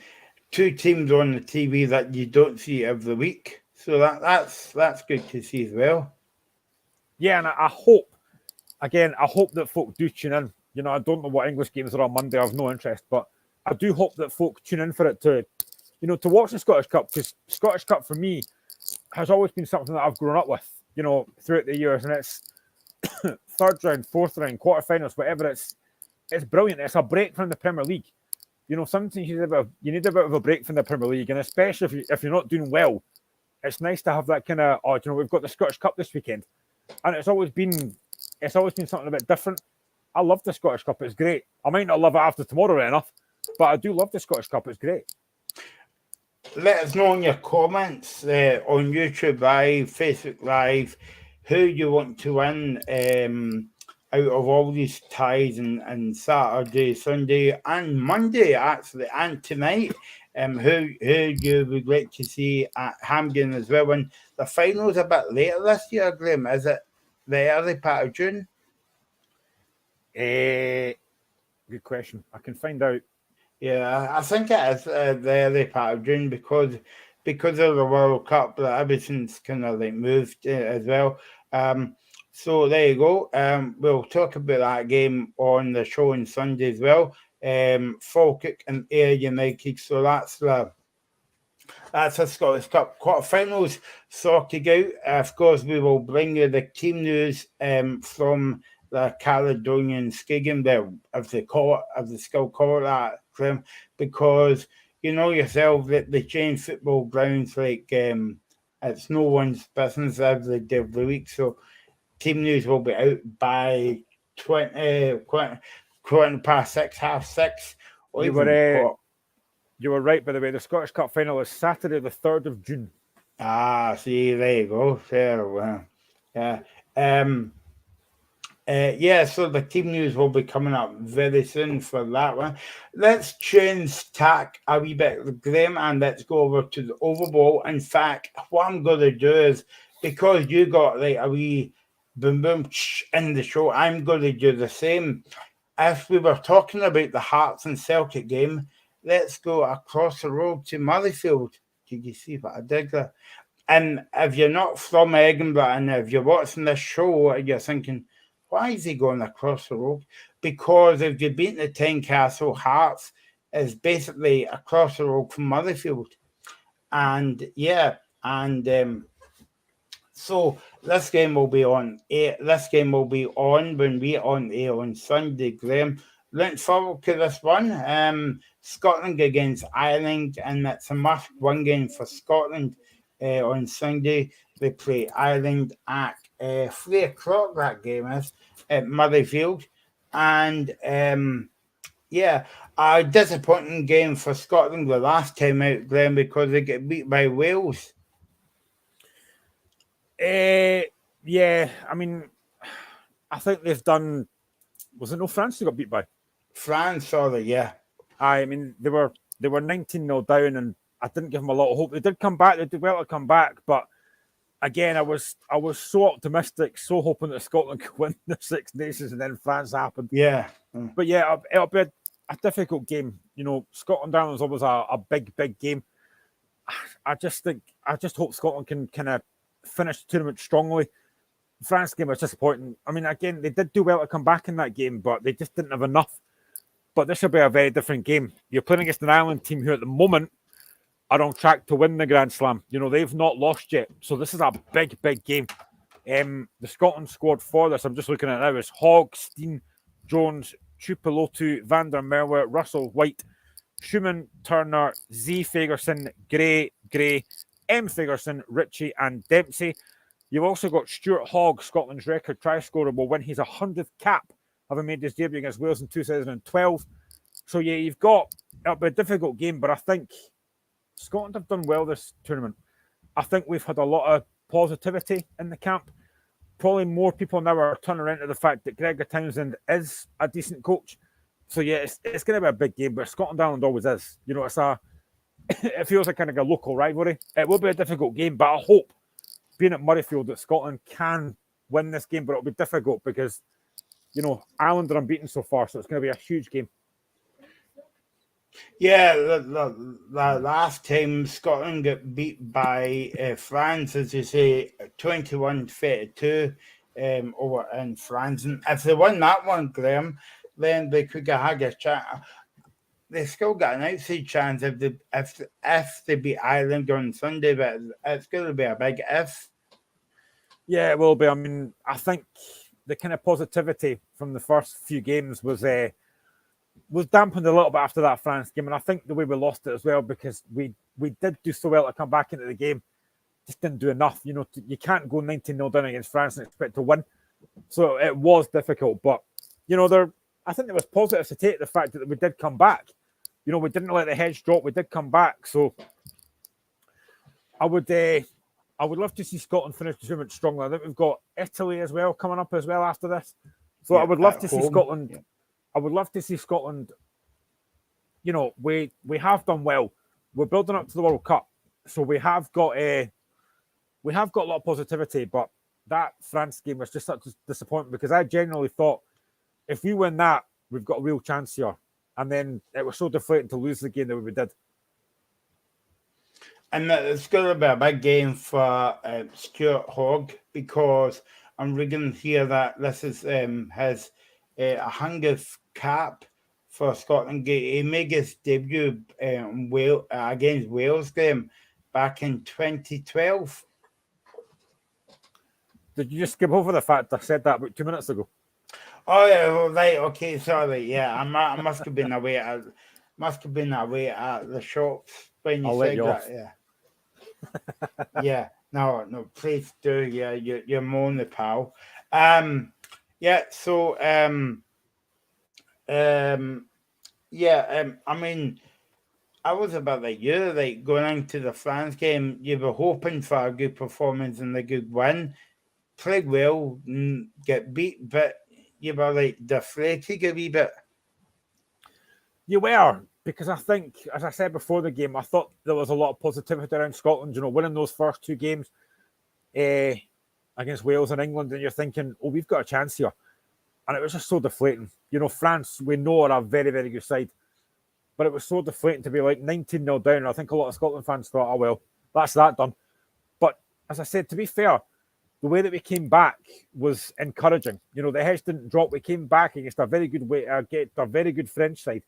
two teams on the TV that you don't see every week. So that's good to see as well. Yeah, and I hope that folk do tune in. I don't know what English games are on Monday. I have no interest, but I do hope that folk tune in for it to watch the Scottish Cup, because Scottish Cup for me has always been something that I've grown up with, throughout the years, and it's third round, fourth round, quarterfinals, whatever. It's brilliant. It's a break from the Premier League. Sometimes you need a bit of a break from the Premier League, and especially if you're not doing well, it's nice to have that kind of we've got the Scottish Cup this weekend, and it's always been something a bit different. I love the Scottish Cup. It's great. I might not love it after tomorrow enough, but I do love the Scottish Cup. It's great. Let us know in your comments on YouTube Live, Facebook Live, who you want to win out of all these ties and Saturday, Sunday, and Monday, actually, and tonight. Who you would like to see at Hampden as well. And the final's a bit later this year, Graham. Is it the early part of June? Good question. I can find out. Yeah, I think it is the early part of June because of the World Cup, that everything's kind of moved as well. So there you go. We'll talk about that game on the show on Sunday as well. Falkirk and Ayr United. So that's a Scottish Cup quarterfinals sorted out. Of course, we will bring you the team news from the Caledonian Skigging, if they still call it that, Graham, because you know yourself that they change football grounds like it's no one's business every day of the week. So team news will be out by 20 past 6, half 6. You were right, by the way. The Scottish Cup final is Saturday, the 3rd of June. See, there you go. Fair, yeah. So the team news will be coming up very soon for that one. Let's change tack a wee bit, Graham, and let's go over to the Overball. In fact, what I'm going to do is, because you got a wee boom boom in the show, I'm going to do the same. If we were talking about the Hearts and Celtic game, let's go across the road to Murrayfield. Did you see what I did there? And if you're not from Edinburgh and if you're watching this show, you're thinking, why is he going across the road? Because if you've been to Tynecastle, Hearts is basically across the road from Murrayfield. And So this game will be on. This game will be on when we on air on Sunday, Graham. Looking forward to this one. Scotland against Ireland, and it's a must-win game for Scotland. On Sunday, they play Ireland at 3 o'clock. That game is at Murrayfield, and yeah, a disappointing game for Scotland the last time out, Graham, because they get beat by Wales. Yeah, I mean, I think they've done. Was it no France they got beat by? France, sorry, yeah. I mean, they were 19-0 down, and I didn't give them a lot of hope. They did come back. They did well to come back, but again, I was so optimistic, so hoping that Scotland could win the Six Nations, and then France happened. Yeah. But yeah, it'll be a difficult game. You know, Scotland Ireland is always a big game. I just hope Scotland can kind of finish the tournament strongly. The France game was disappointing. I mean, again, they did do well to come back in that game, but they just didn't have enough. But this will be a very different game. You're playing against an Ireland team who, at the moment, are on track to win the Grand Slam. You know, they've not lost yet. So this is a big game. The Scotland squad for this, I'm just looking at it now, is Hogg, Steen, Jones, Tupilotu, Van der Merwe, Russell, White, Schumann, Turner, Z. Fagerson, Gray, M. Fagerson, Ritchie, and Dempsey. You've also got Stuart Hogg, Scotland's record try scorer, will win his 100th cap, having made his debut against Wales in 2012. So yeah, it'll be a difficult game, but I think Scotland have done well this tournament. I think we've had a lot of positivity in the camp. Probably more people now are turning around to the fact that Gregor Townsend is a decent coach. So yeah, it's going to be a big game, but Scotland Ireland always is. You know, it feels like kind of a local rivalry. It will be a difficult game, but I hope, being at Murrayfield, that Scotland can win this game, but it'll be difficult because, you know, Ireland are unbeaten so far, so it's going to be a huge game. Yeah, the last time Scotland got beat by France, as you say, 21-32 over in France. And if they won that one, Graham, then they could have had a chance. They still got an outside chance if they beat Ireland on Sunday, but it's going to be a big if. Yeah, it will be. I mean, I think the kind of positivity from the first few games was dampened a little bit after that France game, and I think the way we lost it as well, because we did do so well to come back into the game, just didn't do enough. You know, you can't go 19-0 down against France and expect to win. So it was difficult, but you know, I think there was positive to take the fact that we did come back. You know, we didn't let the heads drop. We did come back. So I would love to see Scotland finish the tournament strongly. I think we've got Italy as well coming up as well after this. So yeah, I would love to see Scotland. Yeah. I would love to see Scotland. You know, we have done well. We're building up to the World Cup, so we have got a lot of positivity. But that France game was just such a disappointment, because I genuinely thought if we win that, we've got a real chance here. And then it was so deflating to lose the game that we did. And it's going to be a big game for Stuart Hogg, because I'm reading here that this is his 100th cap for Scotland. He made his debut against Wales game back in 2012. Did you just skip over the fact I said that about 2 minutes ago? Oh yeah, right. Okay, sorry. Yeah, I must have been away at the shops when you said that. Yeah. Yeah. No. Please do. Yeah, you're more the pal. Yeah. So. I mean, I was about like you, like going into the France game. You were hoping for a good performance and a good win. Played well, get beat, but you were like deflated a wee bit. You were, because I think, as I said before the game, I thought there was a lot of positivity around Scotland. You know, winning those first two games against Wales and England, and you're thinking, oh, we've got a chance here. And it was just so deflating. You know, France, we know, are a very, very good side. But it was so deflating to be like 19-0 down. I think a lot of Scotland fans thought, oh, well, that's that done. But as I said, to be fair, the way that we came back was encouraging. You know, the heads didn't drop. We came back against a very good French side.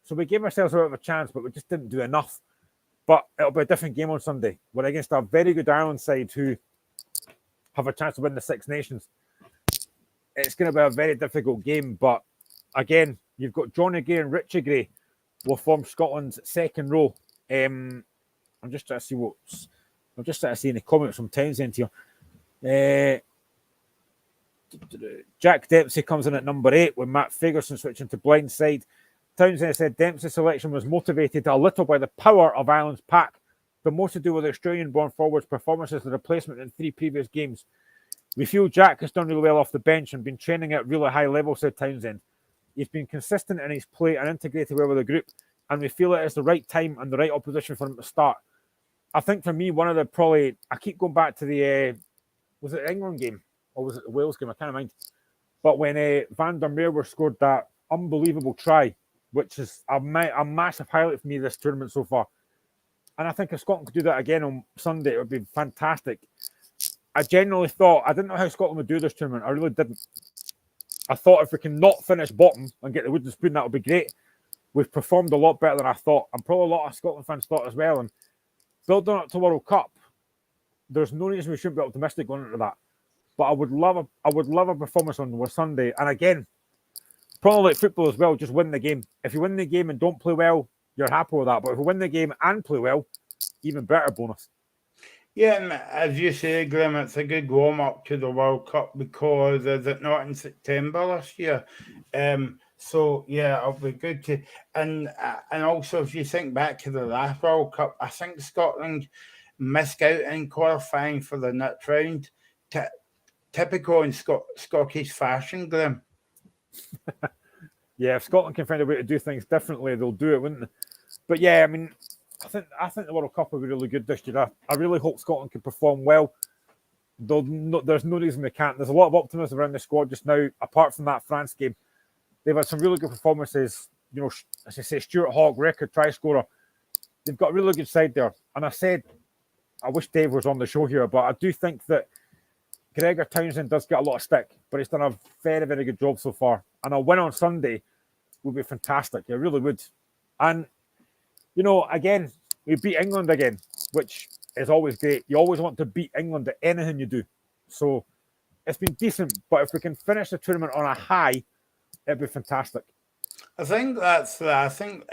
So we gave ourselves a bit of a chance, but we just didn't do enough. But it'll be a different game on Sunday. We're against a very good Ireland side who have a chance to win the Six Nations. It's going to be a very difficult game, but again, you've got Johnny Gray and Richie Gray will form Scotland's second row. I'm just trying to see in the comments from Townsend here. Jack Dempsey comes in at number 8 with Matt Fagerson switching to blindside. Townsend said Dempsey's selection was motivated a little by the power of Ireland's pack, but more to do with the Australian-born forward's performances as a replacement in 3 previous games. We feel Jack has done really well off the bench and been training at really high level, said Townsend. He's been consistent in his play and integrated well with the group, and we feel it is the right time and the right opposition for him to start. I think for me, one of the probably, I keep going back to the, was it the England game or was it the Wales game? I can't mind. But when Van der Merwe scored that unbelievable try, which is a massive highlight for me this tournament so far. And I think if Scotland could do that again on Sunday, it would be fantastic. I genuinely thought, I didn't know how Scotland would do this tournament. I really didn't. I thought if we can not finish bottom and get the wooden spoon, that would be great. We've performed a lot better than I thought. And probably a lot of Scotland fans thought as well. And building up to World Cup, there's no reason we shouldn't be optimistic going into that. But I would love a performance on Sunday. And again, probably like football as well, just win the game. If you win the game and don't play well, you're happy with that. But if you win the game and play well, even better bonus. Yeah, and as you say, Graham, it's a good warm-up to the World Cup because is it not in September this year? So, yeah, it'll be good to... And also, if you think back to the last World Cup, I think Scotland missed out in qualifying for the next round. Typical in Scottish fashion, Graham. Yeah, if Scotland can find a way to do things differently, they'll do it, wouldn't they? But yeah, I mean, I think the World Cup will be really good this year. I really hope Scotland can perform well. There's no reason they can't. There's a lot of optimism around the squad just now, apart from that France game. They've had some really good performances. You know, as I say, Stuart Hogg, record try scorer. They've got a really good side there. And I wish Dave was on the show here, but I do think that Gregor Townsend does get a lot of stick, but he's done a very, very good job so far. And a win on Sunday would be fantastic. It really would. And, you know, again, we beat England again, which is always great. You always want to beat England at anything you do. So it's been decent, but if we can finish the tournament on a high, it'd be fantastic. I think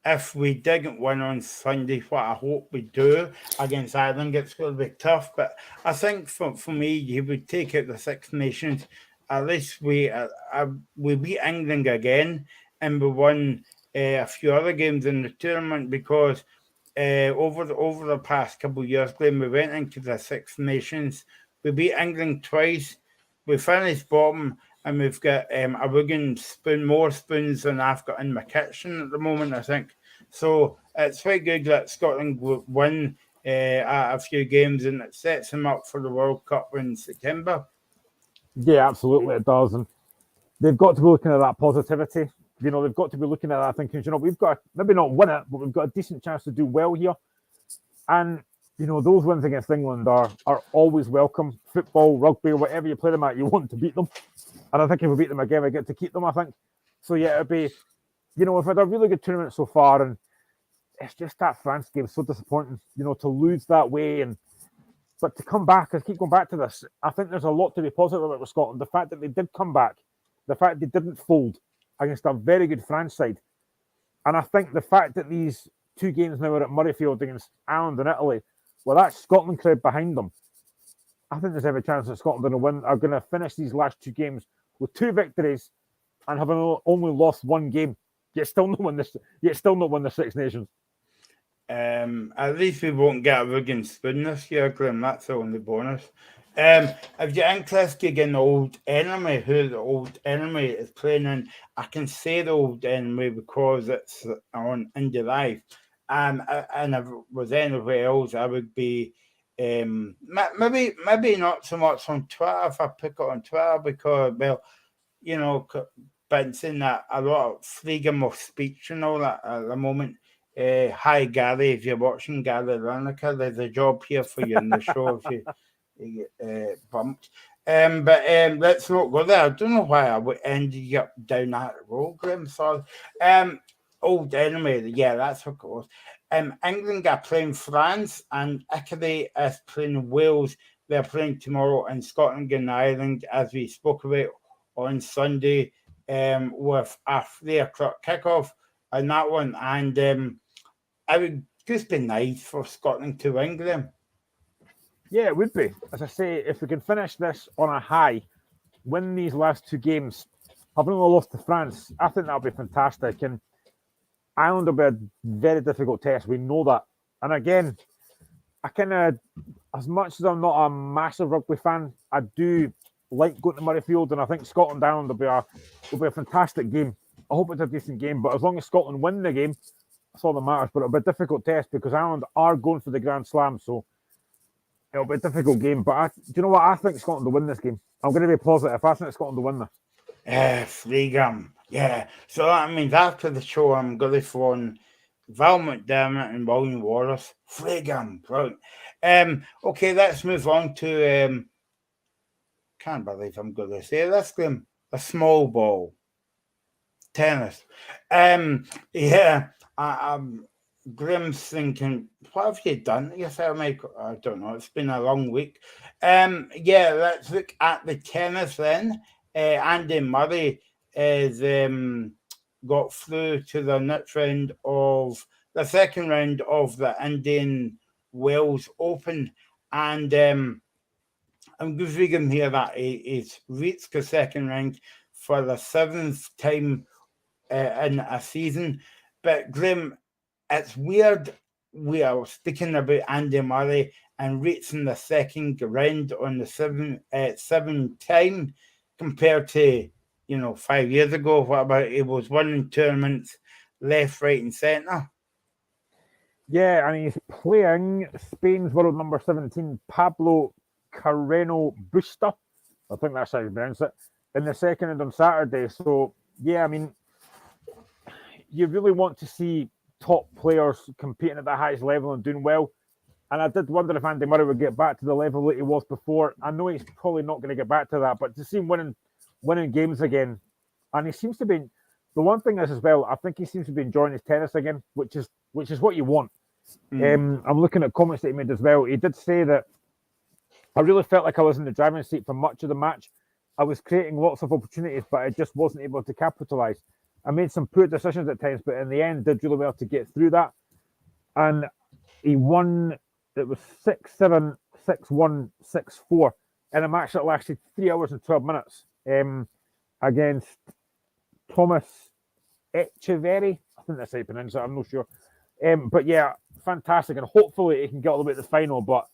if we didn't win on Sunday, what I hope we do against Ireland, it's going to be tough. But I think for me, you would take out the Six Nations. At least we beat England again, and we won a few other games in the tournament because over the past couple of years, Glenn, we went into the Six Nations. We beat England twice. We finished bottom. And we've got a Wigan more spoons than I've got in my kitchen at the moment, I think. So it's very good that Scotland will win a few games and it sets them up for the World Cup in September. Yeah, absolutely it does. And they've got to be looking at that positivity. You know, they've got to be looking at that thinking, you know, we've got to maybe not win it, but we've got a decent chance to do well here. And you know, those wins against England are always welcome. Football, rugby, whatever you play them at, you want to beat them. And I think if we beat them again, we get to keep them, I think. So, yeah, it'd be, you know, we've had a really good tournament so far, and it's just that France game so disappointing, you know, to lose that way. But to come back, I keep going back to this, I think there's a lot to be positive about with Scotland. The fact that they did come back, the fact they didn't fold against a very good France side. And I think the fact that these 2 games now are at Murrayfield against Ireland and Italy, well, that Scotland crowd behind them, I think there's every chance that Scotland are going to finish these last 2 games with 2 victories and have only lost 1 game. Yet still not win the Six Nations. At least we won't get a Wigan spoon this year, Graham. That's the only bonus. If you're interested in the old enemy, who the old enemy is playing in, I can say the old enemy because it's on Indie Live. And if it was anywhere else, I would be maybe not so much on Twitter if I pick it on Twitter because, well, you know, been saying that a lot of freedom of speech and all that at the moment. Hi, Gary, if you're watching, Gary Lineker, there's a job here for you in the show if you get bumped. But let's not go there. I don't know why I ended up down that road, Graham. Sorry. Old enemy, yeah, that's what it was. England are playing France and Italy is playing Wales they're playing tomorrow in Scotland and Ireland, as we spoke about on Sunday, with a 3 o'clock kickoff on that one. And it would just be nice for Scotland to win, Graham. Yeah, it would be. As I say, if we can finish this on a high, win these last 2 games, having only lost to France, I think that'll be fantastic. And Ireland will be a very difficult test. We know that. And again, I kind of, as much as I'm not a massive rugby fan, I do like going to Murrayfield, and I think Scotland Ireland will be a fantastic game. I hope it's a decent game, but as long as Scotland win the game, that's all that matters. But it'll be a difficult test because Ireland are going for the Grand Slam, so it'll be a difficult game. But do you know what? I think Scotland will win this game. I'm going to be positive. I think Scotland will win this. Freegham. Yeah. So that means after the show, I'm going to phone Val McDermott and William Wallace. Freegham. Brilliant. Okay, let's move on to can't believe I'm going to say this, Graham. A small ball. Tennis. Graham's thinking, what have you done to yourself, Mike? I don't know. It's been a long week. Let's look at the tennis then. Andy Murray is got through to the second round of the Indian Wells Open, and I'm just reading here that he's reached the second round for the 7th time in a season. But Graham, it's weird. We are speaking about Andy Murray and reaching the second round on the seventh time compared to 5 years ago. What about he was winning tournaments left, right, and centre? Yeah, and he's playing Spain's world number 17, Pablo Carreno Busta. I think that's how you pronounce it. In the second round on Saturday. So, yeah, I mean, you really want to see top players competing at the highest level and doing well. And I did wonder if Andy Murray would get back to the level that he was before. I know he's probably not going to get back to that, but to see him winning games again, and he seems to be. The one thing is as well, I think he seems to be enjoying his tennis again, which is what you want. I'm looking at comments that he made as well. He did say that I really felt like I was in the driving seat for much of the match. I was creating lots of opportunities, but I just wasn't able to capitalize. I made some poor decisions at times, but in the end, did really well to get through that. And he won. It was 6-7, 6-1, 6-4 in a match that lasted 3 hours and 12 minutes against Thomas Echeverry. I think that's how you pronounce it. I'm not sure. But yeah, fantastic. And hopefully he can get all the way to the final. But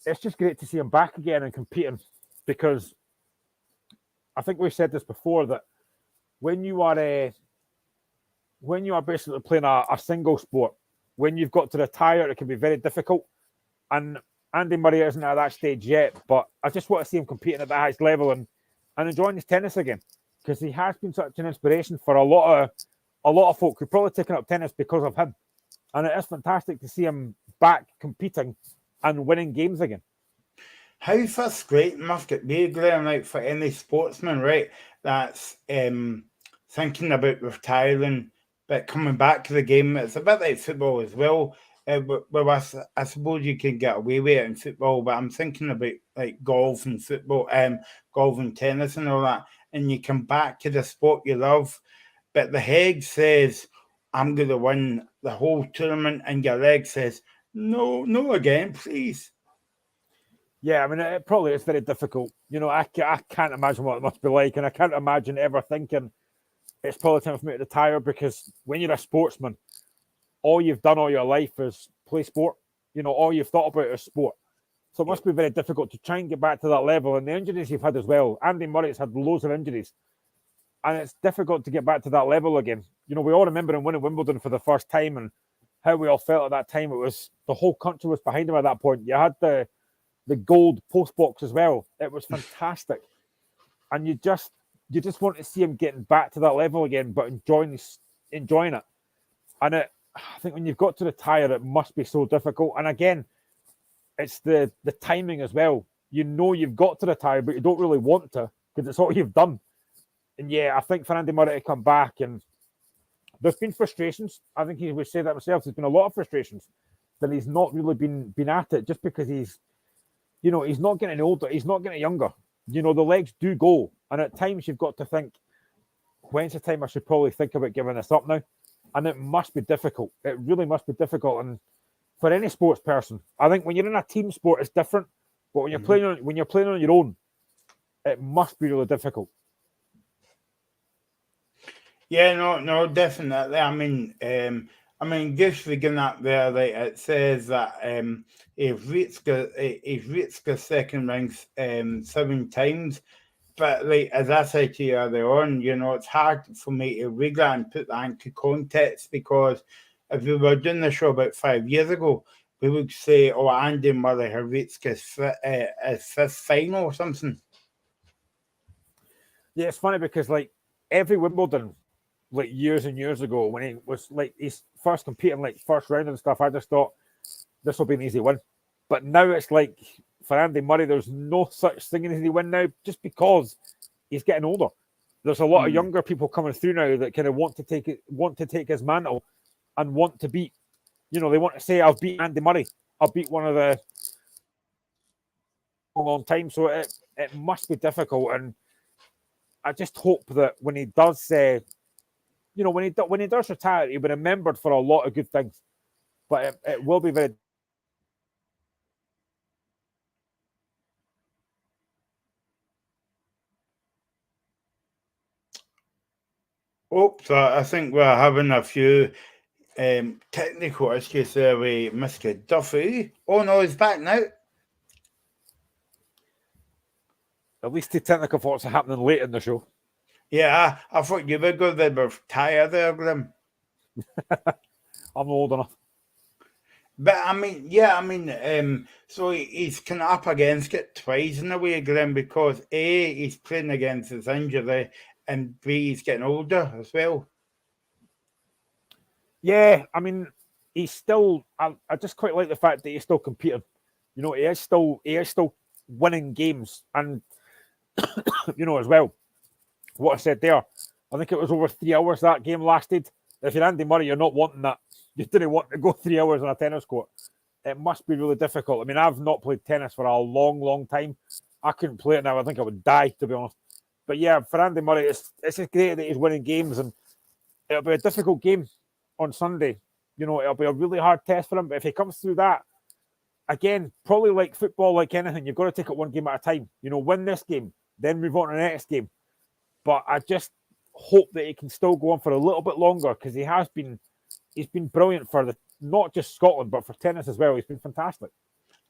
it's just great to see him back again and competing, because I think we've said this before, that when you are basically playing a single sport, when you've got to retire, it can be very difficult. And Andy Murray isn't at that stage yet, but I just want to see him competing at the highest level and enjoying his tennis again, because he has been such an inspiration for a lot of folk who've probably taken up tennis because of him. And it is fantastic to see him back competing and winning games again. How frustrating must it be, Graham, like for any sportsman, right, that's thinking about retiring but coming back to the game? It's a bit like football as well. I suppose you can get away with it in football, but I'm thinking about like golf and football, golf and tennis and all that, and you come back to the sport you love, but the head says, I'm going to win the whole tournament, and your leg says, no again, please. Yeah, I mean, it probably is very difficult. I can't imagine what it must be like, and I can't imagine ever thinking it's probably time for me to retire, because when you're a sportsman, all you've done all your life is play sport. All you've thought about is sport. So it must be very difficult to try and get back to that level. And the injuries you've had as well. Andy Murray's had loads of injuries, and it's difficult to get back to that level again. We all remember him winning Wimbledon for the first time and how we all felt at that time. It was the whole country was behind him at that point. You had the gold post box as well. It was fantastic. And you just want to see him getting back to that level again, but enjoying it. And I think when you've got to retire, it must be so difficult. And again, it's the timing as well. You've got to retire, but you don't really want to, because it's all you've done. And yeah, I think for Andy Murray to come back, and there's been frustrations. I think he would say that himself. There's been a lot of frustrations that he's not really been at it, just because he's you know, he's not getting older, he's not getting younger. You know, the legs do go. And at times you've got to think, when's the time I should probably think about giving this up now? And it must be difficult. It really must be difficult. And for any sports person, I think when you're in a team sport, it's different. But when you're playing on your own, it must be really difficult. Yeah, no, definitely. I mean, just looking up there, like, it says that he's reached the second round 7 times. But like as I said to you earlier on, you know, it's hard for me to read that and put that into context, because if we were doing the show about 5 years ago, we would say, "Oh, Andy Murray had reached his fifth final or something." Yeah, it's funny because like every Wimbledon, like years and years ago, when he was like he's first competing, like first round and stuff, I just thought this will be an easy win. But now it's like for Andy Murray, there's no such thing as an easy win now, just because he's getting older. There's a lot of younger people coming through now that kind of want to take his mantle and want to beat. You know, they want to say, "I've beat Andy Murray. I've beat one of the a long time." So it must be difficult, and I just hope that when he does say, you know, when he does retire, he'll be remembered for a lot of good things. But it will be very. Oops, I think we're having a few technical issues there with Mr. Duffy. Oh no, he's back now. At least the technical faults are happening late in the show. Yeah, I thought you were going to retire there, Grim. I'm old enough. But I mean, yeah, I mean, so he's kind of up against it twice in a way, Grim, because A, he's playing against his injury, and B, he's getting older as well. Yeah, I mean, he's still. I just quite like the fact that he's still competing. You know, he is still winning games, and you know as well. What I said there, I think it was over 3 hours that game lasted. If you're Andy Murray, you're not wanting that. You didn't want to go 3 hours on a tennis court. It must be really difficult. I mean, I've not played tennis for a long, long time. I couldn't play it now. I think I would die, to be honest. But yeah, for Andy Murray, it's just great that he's winning games, and it'll be a difficult game on Sunday. You know, it'll be a really hard test for him. But if he comes through that, again, probably like football, like anything, you've got to take it one game at a time. You know, win this game, then move on to the next game. But I just hope that he can still go on for a little bit longer, because he's been brilliant for not just Scotland, but for tennis as well. He's been fantastic.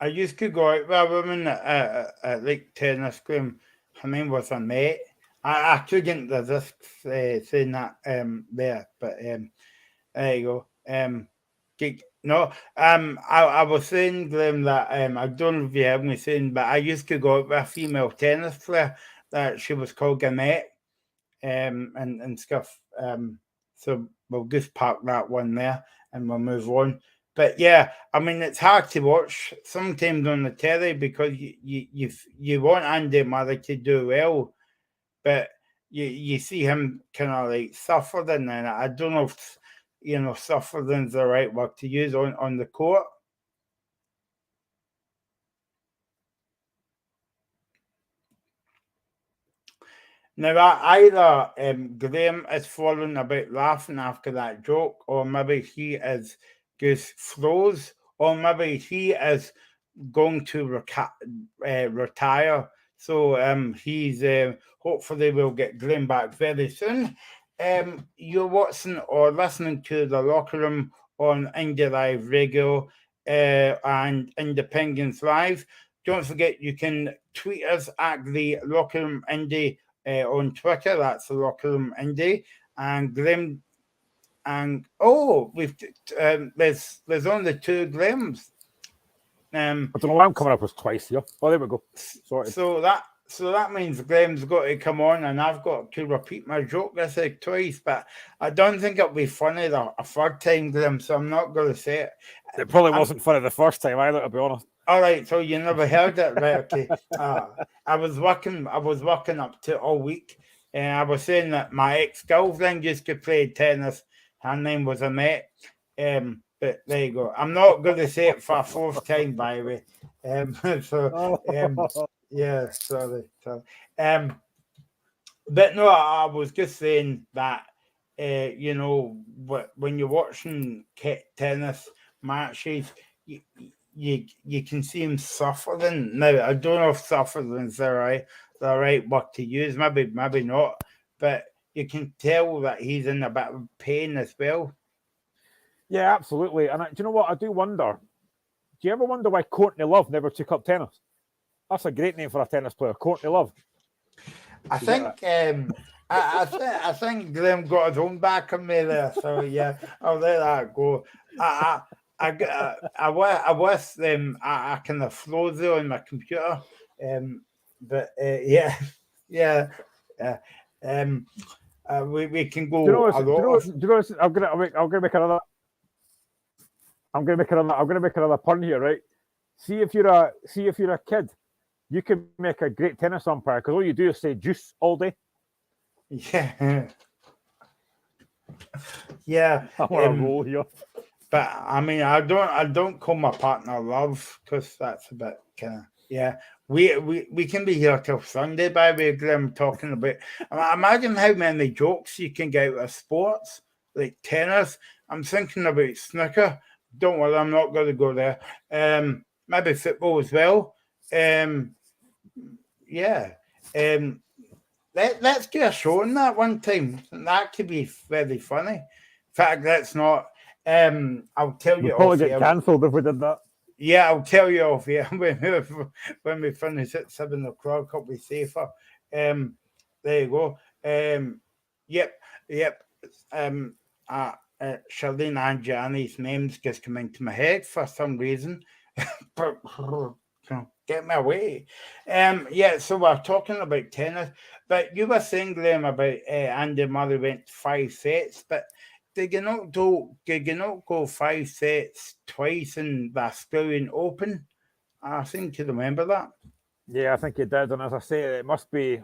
I used to go out with a woman at like tennis game. Her name was Annette. I couldn't resist saying that there, but there you go. I was saying, Glenn, that I don't know if you have me saying, but I used to go out with a female tennis player that she was called Annette, and stuff. So we'll just park that one there and we'll move on. But yeah, I mean, it's hard to watch sometimes on the telly, because you want Andy Murray to do well, but you see him kind of like suffering, and I don't know if, you know, suffering's the right word to use on the court. Now, either Graham is falling about laughing after that joke, or maybe he is just froze, or maybe he is going to retire. So he's hopefully we'll get Graham back very soon. You're watching or listening to The Locker Room on Indie Live Radio and Independence Live. Don't forget, you can tweet us at The Locker Room Indie on Twitter. That's The Locker Room Indie. And Graham, and we've there's only 2 Grahams. I don't know why I'm coming up with twice here. Oh, there we go. Sorry. So that means Graham's got to come on, and I've got to repeat my joke I said twice. But I don't think it'll be funny a third time, Graham. So I'm not going to say it. It probably wasn't funny the first time either, to be honest. All right, so you never heard it, right? Okay. I was working up to all week, and I was saying that my ex-girlfriend used to play tennis. Her name was Annette. But there you go. I'm not going to say it for a fourth time, by the way. Yeah, sorry. But no, I was just saying that, when you're watching tennis matches, you can see him suffering. Now, I don't know if suffering is the right word to use. Maybe not. But you can tell that he's in a bit of pain as well. Yeah, absolutely. And do you know what? I do wonder. Do you ever wonder why Courtney Love never took up tennis? That's a great name for a tennis player, Courtney Love. I think I think Graham got his own back on me there, so yeah, I'll let that go. I wish I kind of froze it on my computer, but yeah. We can go I'm gonna make another pun here, right? See if you're a kid, you can make a great tennis umpire because all you do is say juice all day. Yeah. Yeah. I want to roll here. But I mean, I don't call my partner Love because that's a bit kind of, yeah. We can be here till Sunday, by the way, Graham, talking about. Imagine how many jokes you can get out of sports like tennis. I'm thinking about snooker. Don't worry, I'm not going to go there. Maybe football as well. Yeah. Let's get a show on that one time. That could be very funny. In fact, that's not. I'll tell you. We'd probably get cancelled if we did that. Yeah, I'll tell you off here when we finish at 7 o'clock. It'll be safer. There you go. Yep. Charlene and Gianni's names just come into my head for some reason. But get me away. So we're talking about tennis, but you were saying, Graham, about Andy Murray went 5 sets, but did you not go 5 sets twice in the Australian Open? I seem to remember that. Yeah, I think he did, and as I say, it must be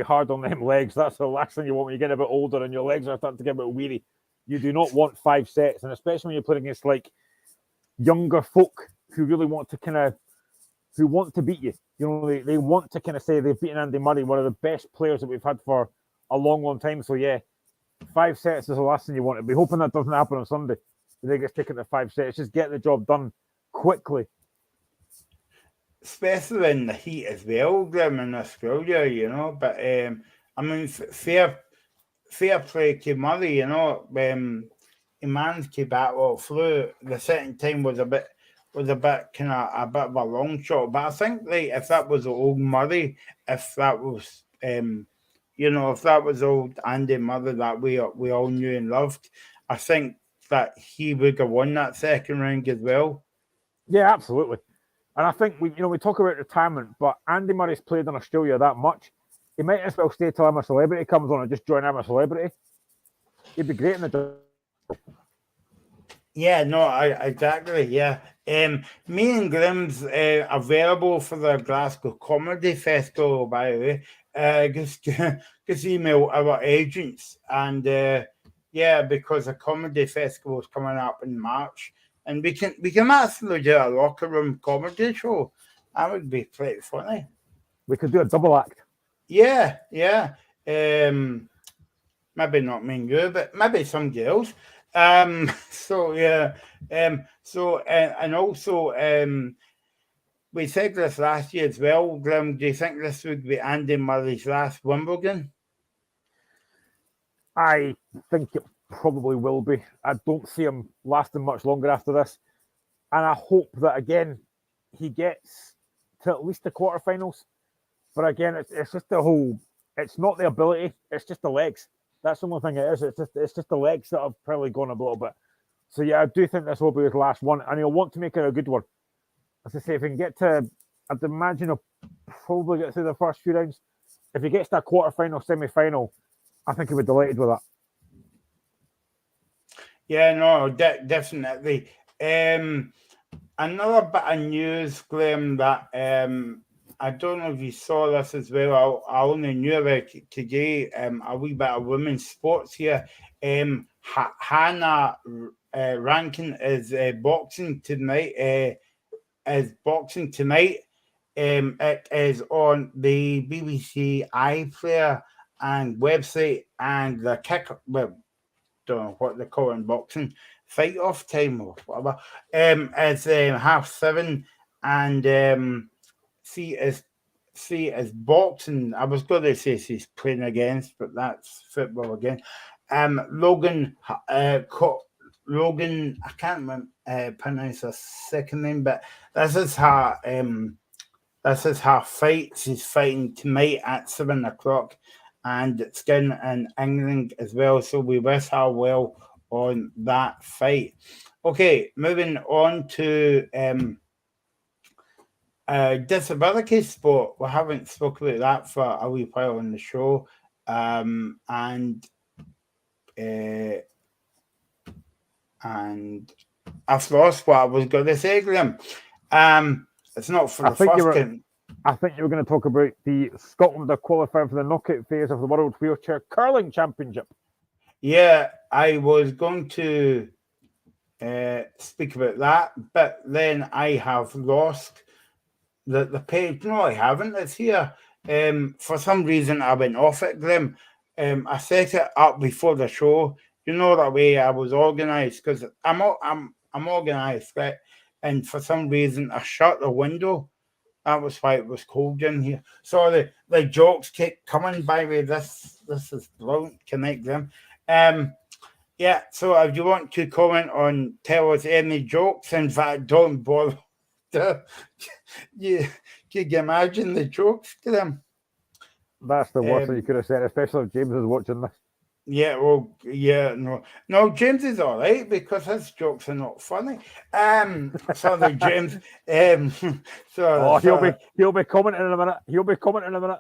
hard on them legs. That's the last thing you want when you get a bit older and your legs are starting to get a bit weary. You do not want 5 sets, and especially when you're playing against like younger folk who really want to beat you. You know, they want to kind of say they've beaten Andy Murray, one of the best players that we've had for a long, long time. So yeah, 5 sets is the last thing you want. I'd be hoping that doesn't happen on Sunday. They get taken to 5 sets. Just get the job done quickly. Especially in the heat as well, Graham, in Australia, you know. But I mean, fair play to Murray, you know. He managed to battle through. The second time was a bit kind of a bit of a long shot. But I think like if that was old Murray, if that was if that was old Andy Murray that we all knew and loved, I think that he would have won that second round as well. Yeah, absolutely. And I think we talk about retirement, but Andy Murray's played in Australia that much. He might as well stay till I'm a Celebrity comes on and just join I'm a Celebrity. He'd be great in the job. Yeah, no, exactly. Yeah, me and Graham's available for the Glasgow Comedy Festival, by the way. Just email our agents, and because the comedy festival is coming up in March, and we can actually do a locker room comedy show. That would be pretty funny. We could do a double act. Yeah. Maybe not me and you, but maybe some girls. And also we said this last year as well, Graham. Do you think this would be Andy Murray's last Wimbledon? I think it probably will be. I don't see him lasting much longer after this. And I hope that, again, he gets to at least the quarterfinals. But again, it's just the whole, it's not the ability, it's just the legs. That's the only thing it is. It's just the legs that have probably gone a little bit. So yeah, I do think this will be his last one. And he'll want to make it a good one. As I say, if he can get to, I'd imagine he'll probably get through the first few rounds. If he gets to a quarterfinal, semi-final, I think he'll be delighted with that. Yeah, no, definitely. Another bit of news, Graham, that I don't know if you saw this as well. I only knew about it today. A wee bit of women's sports here. Hannah ranking is boxing tonight. It is on the BBC iPlayer and website, and the kick. Well, don't know what they call it in boxing, fight off time or whatever. It's 7:30, and see is boxing. I was going to say she's playing against, but that's football again. Logan, Logan, I can't pronounce her second name, but this is her. This is her fight. She's fighting tonight at 7:00, and it's in England as well. So we wish her well on that fight. Okay, moving on to disability sport. We haven't spoken about that for a wee while on the show, and I've lost what I was going to say, Graham. It's not for the first game. I think you were going to talk about the Scotland are qualifying for the knockout phase of the World Wheelchair Curling Championship. Yeah, I was going to speak about that, but then I have lost the page. No, I haven't. It's here. For some reason, I went off it, Graham. I set it up before the show. You know that way I was organised, because I'm organised, right? And for some reason, I shut the window. That was why it was cold in here. So the jokes keep coming by me. This is brilliant. Connect them. Yeah. So if you want to comment on, tell us any jokes. In fact, don't bother. Can you imagine the jokes to them? That's the worst that you could have said, especially if James is watching this. Yeah, well, yeah, no, James is all right because his jokes are not funny. Sorry, James. He'll be commenting in a minute.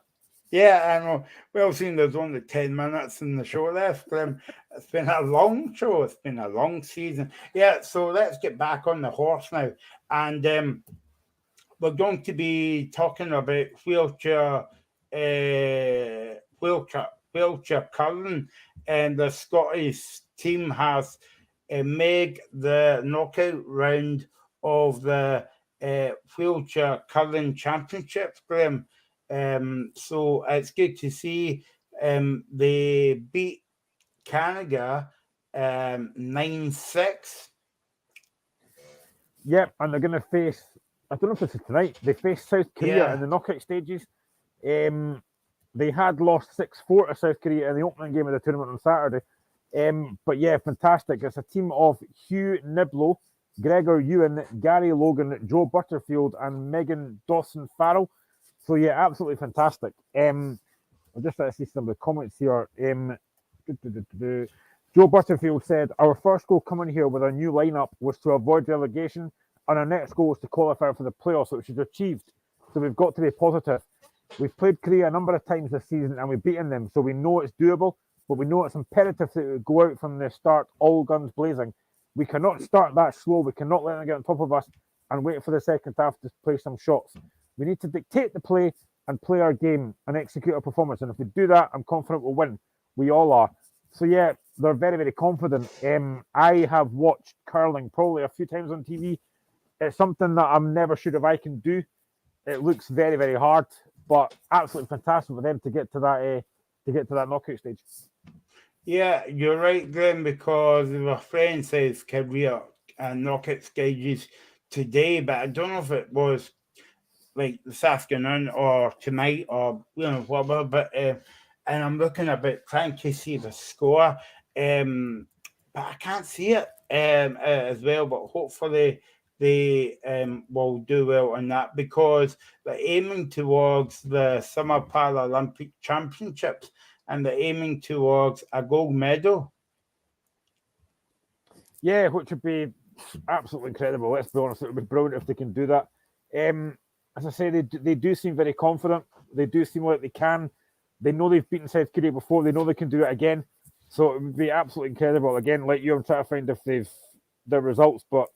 Yeah, I know. Well, seeing there's only 10 minutes in the show left, it's been a long show. It's been a long season. Yeah, so let's get back on the horse now, and we're going to be talking about wheelchair curling, and the Scottish team has made the knockout round of the wheelchair curling championships, Graham. So it's good to see they beat Canada 9-6. Yep, and they're going to face, I don't know if this is tonight, they face South Korea in the knockout stages. They had lost 6-4 to South Korea in the opening game of the tournament on Saturday. But yeah, fantastic. It's a team of Hugh Niblo, Gregor Ewan, Gary Logan, Joe Butterfield, and Megan Dawson-Farrell. So yeah, absolutely fantastic. I'll just see some of the comments here. Joe Butterfield said, our first goal coming here with our new lineup was to avoid relegation, and our next goal was to qualify for the playoffs, which is achieved. So we've got to be positive. We've played Korea a number of times this season and we've beaten them, so we know it's doable, but we know it's imperative that we go out from the start all guns blazing. We cannot start that slow. We cannot let them get on top of us and wait for the second half to play some shots. We need to dictate the play and play our game and execute our performance. And if we do that, I'm confident we'll win. We all are. So yeah, they're very, very confident. I have watched curling probably a few times on TV. It's something that I'm never sure if I can do. It looks very, very hard, but absolutely fantastic for them to get to that knockout stage. Yeah, you're right, Graham, because my friend says Korea and knockout stages today, but I don't know if it was like this afternoon or tonight or whatever. But and I'm looking about trying to see the score, but I can't see it as well. But hopefully they will do well on that, because they're aiming towards the Summer Paralympic Championships and they're aiming towards a gold medal. Yeah, which would be absolutely incredible. Let's be honest, it would be brilliant if they can do that. As I say, they do seem very confident. They do seem like they can. They know they've beaten South Korea before. They know they can do it again. So it would be absolutely incredible. Again, like you, I'm trying to find if they've their results, but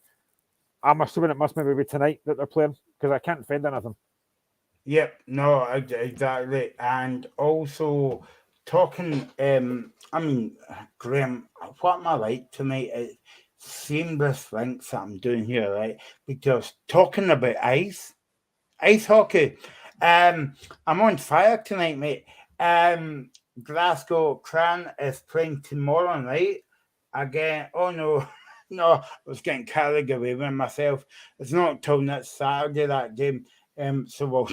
I'm assuming it must maybe be tonight that they're playing, because I can't find anything. Yep, no, exactly. And also talking, I mean, Graham, what am I like tonight? seamless links that I'm doing here, right? Because talking about ice hockey, I'm on fire tonight, mate. Glasgow Cran is playing tomorrow night again. Oh no, no, I was getting carried away with myself. It's not till next Saturday that game. So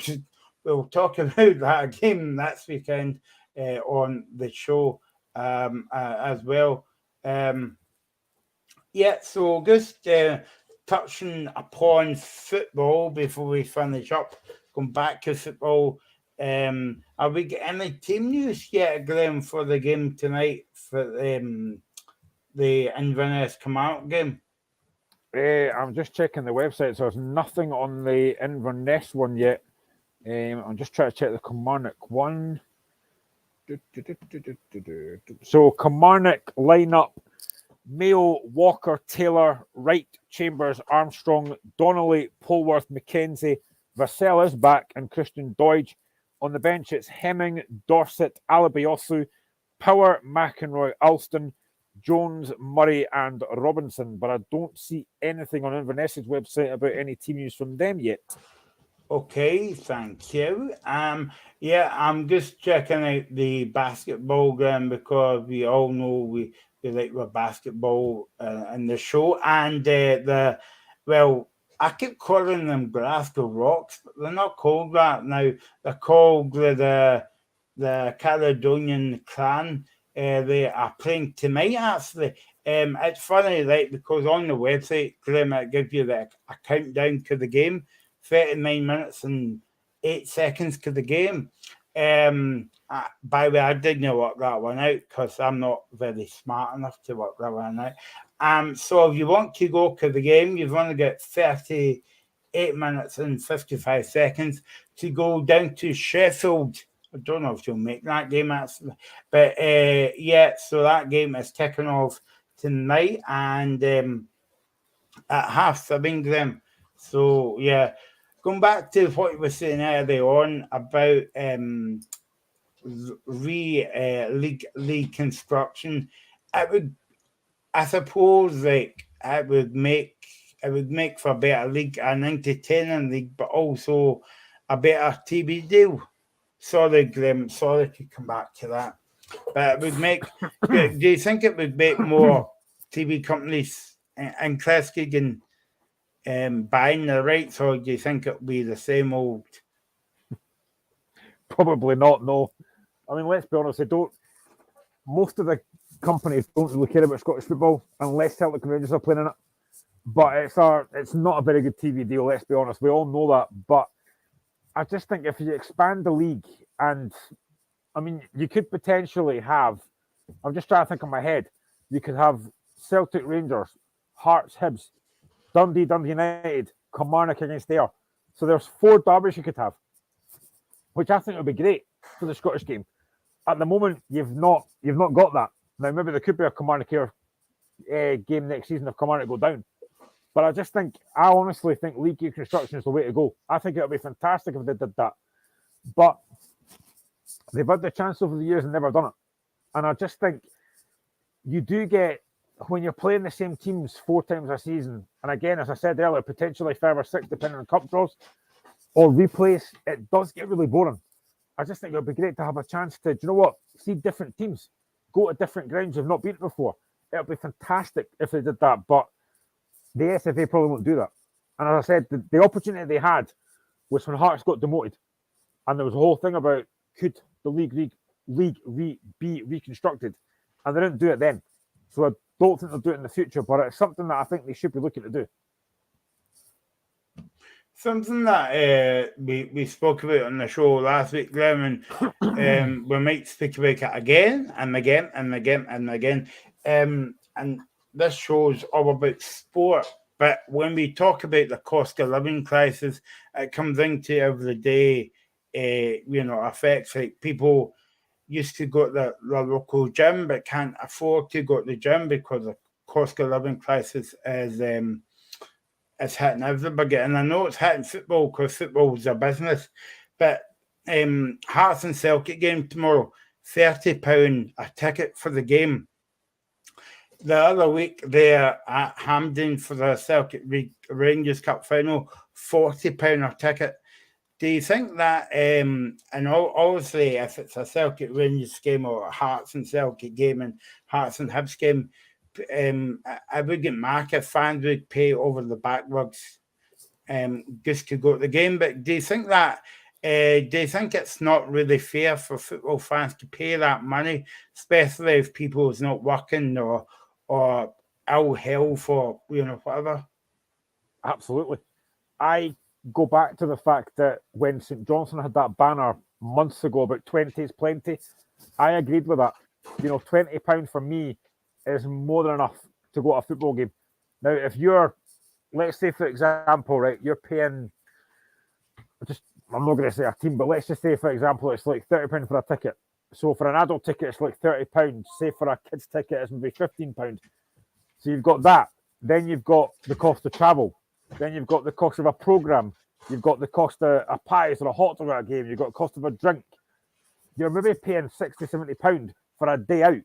we'll talk about that game next weekend on the show as well. Yeah, so just touching upon football before we finish up, going back to football. Are we getting any team news yet, Graham, for the game tonight for the Inverness Command game? I'm just checking the website, so there's nothing on the Inverness one yet. I'm just trying to check the Kilmarnock one. So Kilmarnock lineup: Mayo, Walker, Taylor, Wright, Chambers, Armstrong, Donnelly, Polworth, McKenzie. Vassell is back, and Christian Doidge. On the bench, it's Hemming, Dorset, Alabiosu, Power, McEnroy, Alston, Jones, Murray, and Robinson. But I don't see anything on Inverness's website about any team news from them yet. Okay, thank you. Yeah, I'm just checking out the basketball game because we all know we like the basketball in the show, and I keep calling them Glasgow Rocks, but they're not called that now. They're called the Caledonian Clan. They are playing tonight, actually. It's funny, right, because on the website, Graham, it gives you a countdown to the game. 39 minutes and 8 seconds to the game. By the way, I didn't work that one out because I'm not very smart enough to work that one out. So if you want to go to the game, you've only got 38 minutes and 55 seconds to go down to Sheffield. I don't know if you'll make that game, actually. But yeah, so that game is kicking off tonight and at 7:30, Graham. So, yeah. Going back to what you were saying earlier on about league construction, it would, I suppose, like it would make for a better league, an entertaining league, but also a better TV deal. Sorry, Graham. Sorry to come back to that, but it would make. Do you think it would make more TV companies interested in buying the rights, or do you think it'll be the same old? Probably not, no. I mean, let's be honest, most of the companies don't really care about Scottish football unless Celtic and Rangers are playing in it. But it's not a very good TV deal, let's be honest. We all know that. But I just think if you expand the league, and I mean, you could potentially have, I'm just trying to think in my head, you could have Celtic Rangers, Hearts Hibs, Dundee United, Kilmarnock against Ayr. So there's 4 derbies you could have, which I think would be great for the Scottish game. At the moment, you've not got that. Now maybe there could be a Kilmarnock Ayr game next season if Kilmarnock go down. But I honestly think league construction is the way to go. I think it would be fantastic if they did that. But they've had the chance over the years and never done it. And I just think you do get, when you're playing the same teams 4 times a season, and again, as I said earlier, potentially 5 or 6 depending on cup draws or replays, it does get really boring. I just think it would be great to have a chance to, do you know what, see different teams, go to different grounds you've not been to before. It would be fantastic if they did that, but the SFA probably won't do that. And as I said, the opportunity they had was when Hearts got demoted, and there was a whole thing about could the league be reconstructed, and they didn't do it then. So I don't think they'll do it in the future, but it's something that I think they should be looking to do. Something that we spoke about on the show last week, Graham, and we might speak about it again and again and again and again. And this show's all about sport. But when we talk about the cost of living crisis, it comes into everyday, effects. Like people used to go to the local gym but can't afford to go to the gym because the cost of living crisis is hitting everybody. And I know it's hitting football because football is a business. But Hearts and Celtic game tomorrow, £30 a ticket for the game. the other week there at Hampden for the Celtic Rangers Cup final, £40 a ticket. Do you think that, and obviously if it's a Celtic Rangers game or a Hearts and Celtic game and Hearts and Hibs game, I wouldn't mark if fans would pay over the backwards just to go to the game. But do you think that, do you think it's not really fair for football fans to pay that money, especially if people is not working or ill health or, whatever? Absolutely. I go back to the fact that when St Johnstone had that banner months ago about 20 is plenty, I agreed with that. £20 for me is more than enough to go to a football game. Now, if you're, let's say, for example, right, you're paying, I'm not going to say a team, but let's just say, for example, it's like £30 for a ticket. So for an adult ticket, it's like £30. Say for a kid's ticket, it's maybe £15. So you've got that. Then you've got the cost of travel. Then you've got the cost of a programme. You've got the cost of a pies or a hot dog at a game. You've got the cost of a drink. You're maybe paying £60, £70 for a day out,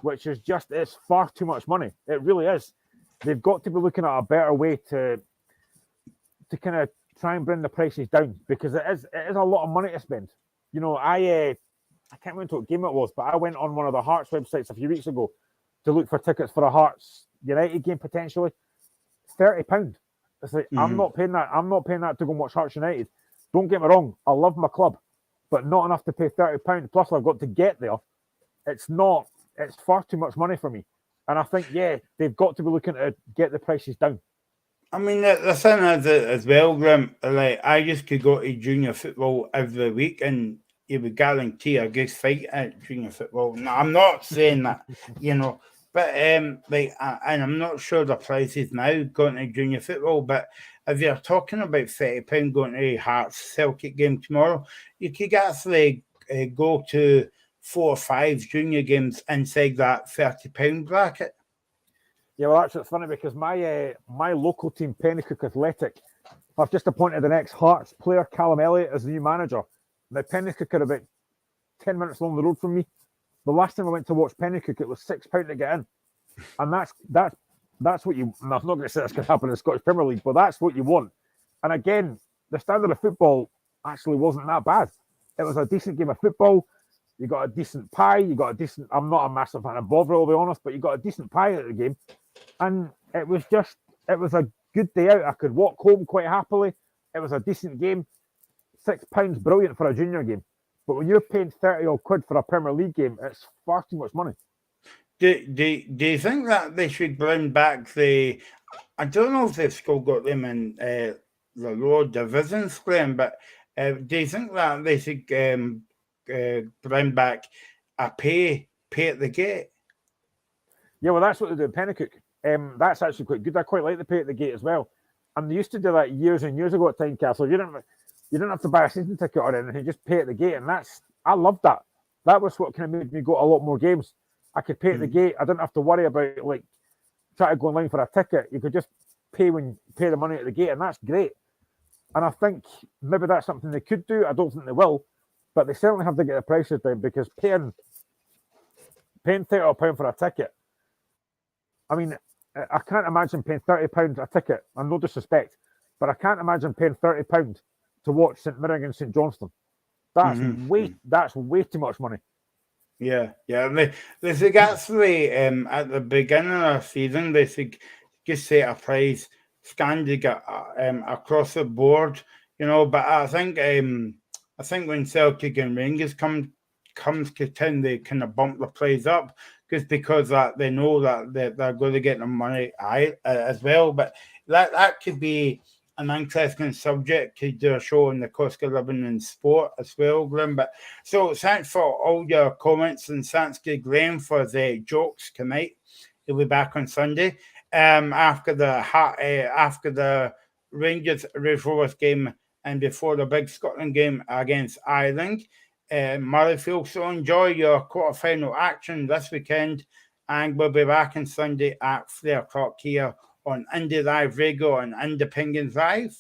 which is it's far too much money. It really is. They've got to be looking at a better way to kind of try and bring the prices down, because it is a lot of money to spend. I can't remember what game it was, but I went on one of the Hearts websites a few weeks ago to look for tickets for a Hearts United game potentially. £30. It's like, I'm not paying that. I'm not paying that to go and watch Hearts United. Don't get me wrong. I love my club, but not enough to pay £30. Plus, I've got to get there. It's far too much money for me. And I think, they've got to be looking to get the prices down. I mean, the thing is as well, Grim, like, I used to go to junior football every week and you would guarantee a good fight at junior football. Now, I'm not saying that, but and I'm not sure the prices now going to junior football, but if you're talking about £30 going to Hearts Celtic game tomorrow, you could actually go to 4 or 5 junior games inside that £30 bracket. Yeah, well, actually, it's funny because my local team, Pennycook Athletic, have just appointed an ex-Hearts player, Callum Elliott, as the new manager. Now, Pennycook are about 10 minutes along the road from me. The last time I went to watch Pennycook, it was £6 to get in. And that's what you... I'm not going to say that's going to happen in the Scottish Premier League, but that's what you want. And again, the standard of football actually wasn't that bad. It was a decent game of football. You got a decent pie. You got a decent... I'm not a massive fan of Bovril, to be honest, but you got a decent pie at the game. And it was a good day out. I could walk home quite happily. It was a decent game. £6, brilliant for a junior game. But when you're paying 30 odd quid for a Premier League game, it's far too much money. Do you think that they should bring back I don't know if they've still got them in the lower divisions, Graham, but do you think that they should bring back a pay at the gate? Yeah, well, that's what they do in Pennycook. That's actually quite good. I quite like the pay at the gate as well. And they used to do that years and years ago at Tynecastle. You didn't have to buy a season ticket or anything, just pay at the gate. And I loved that. That was what kind of made me go to a lot more games. I could pay at the gate. I didn't have to worry about trying to go in line for a ticket. You could just pay the money at the gate, and that's great. And I think maybe that's something they could do. I don't think they will, but they certainly have to get the prices down, because paying £30 for a ticket, I mean, I can't imagine paying £30 a ticket, and no disrespect, but I can't imagine paying £30 to watch St Mirren and St Johnstone. That's way too much money. Yeah. They should actually, at the beginning of the season, they should just set a price standard across the board, But I think when Celtic and Rangers comes to town, they kind of bump the price up because that they know that they're going to get the money as well. But that could be an interesting subject to do a show on the cost of living in sport as well, Glenn. But so thanks for all your comments, and thanks to Glenn for the jokes tonight. He'll be back on Sunday after the Rangers Red Rovers game and before the big Scotland game against Ireland. Murrayfield. So enjoy your quarter-final action this weekend, and we'll be back on Sunday at 3 o'clock here on Indie Live Radio and Independence Live.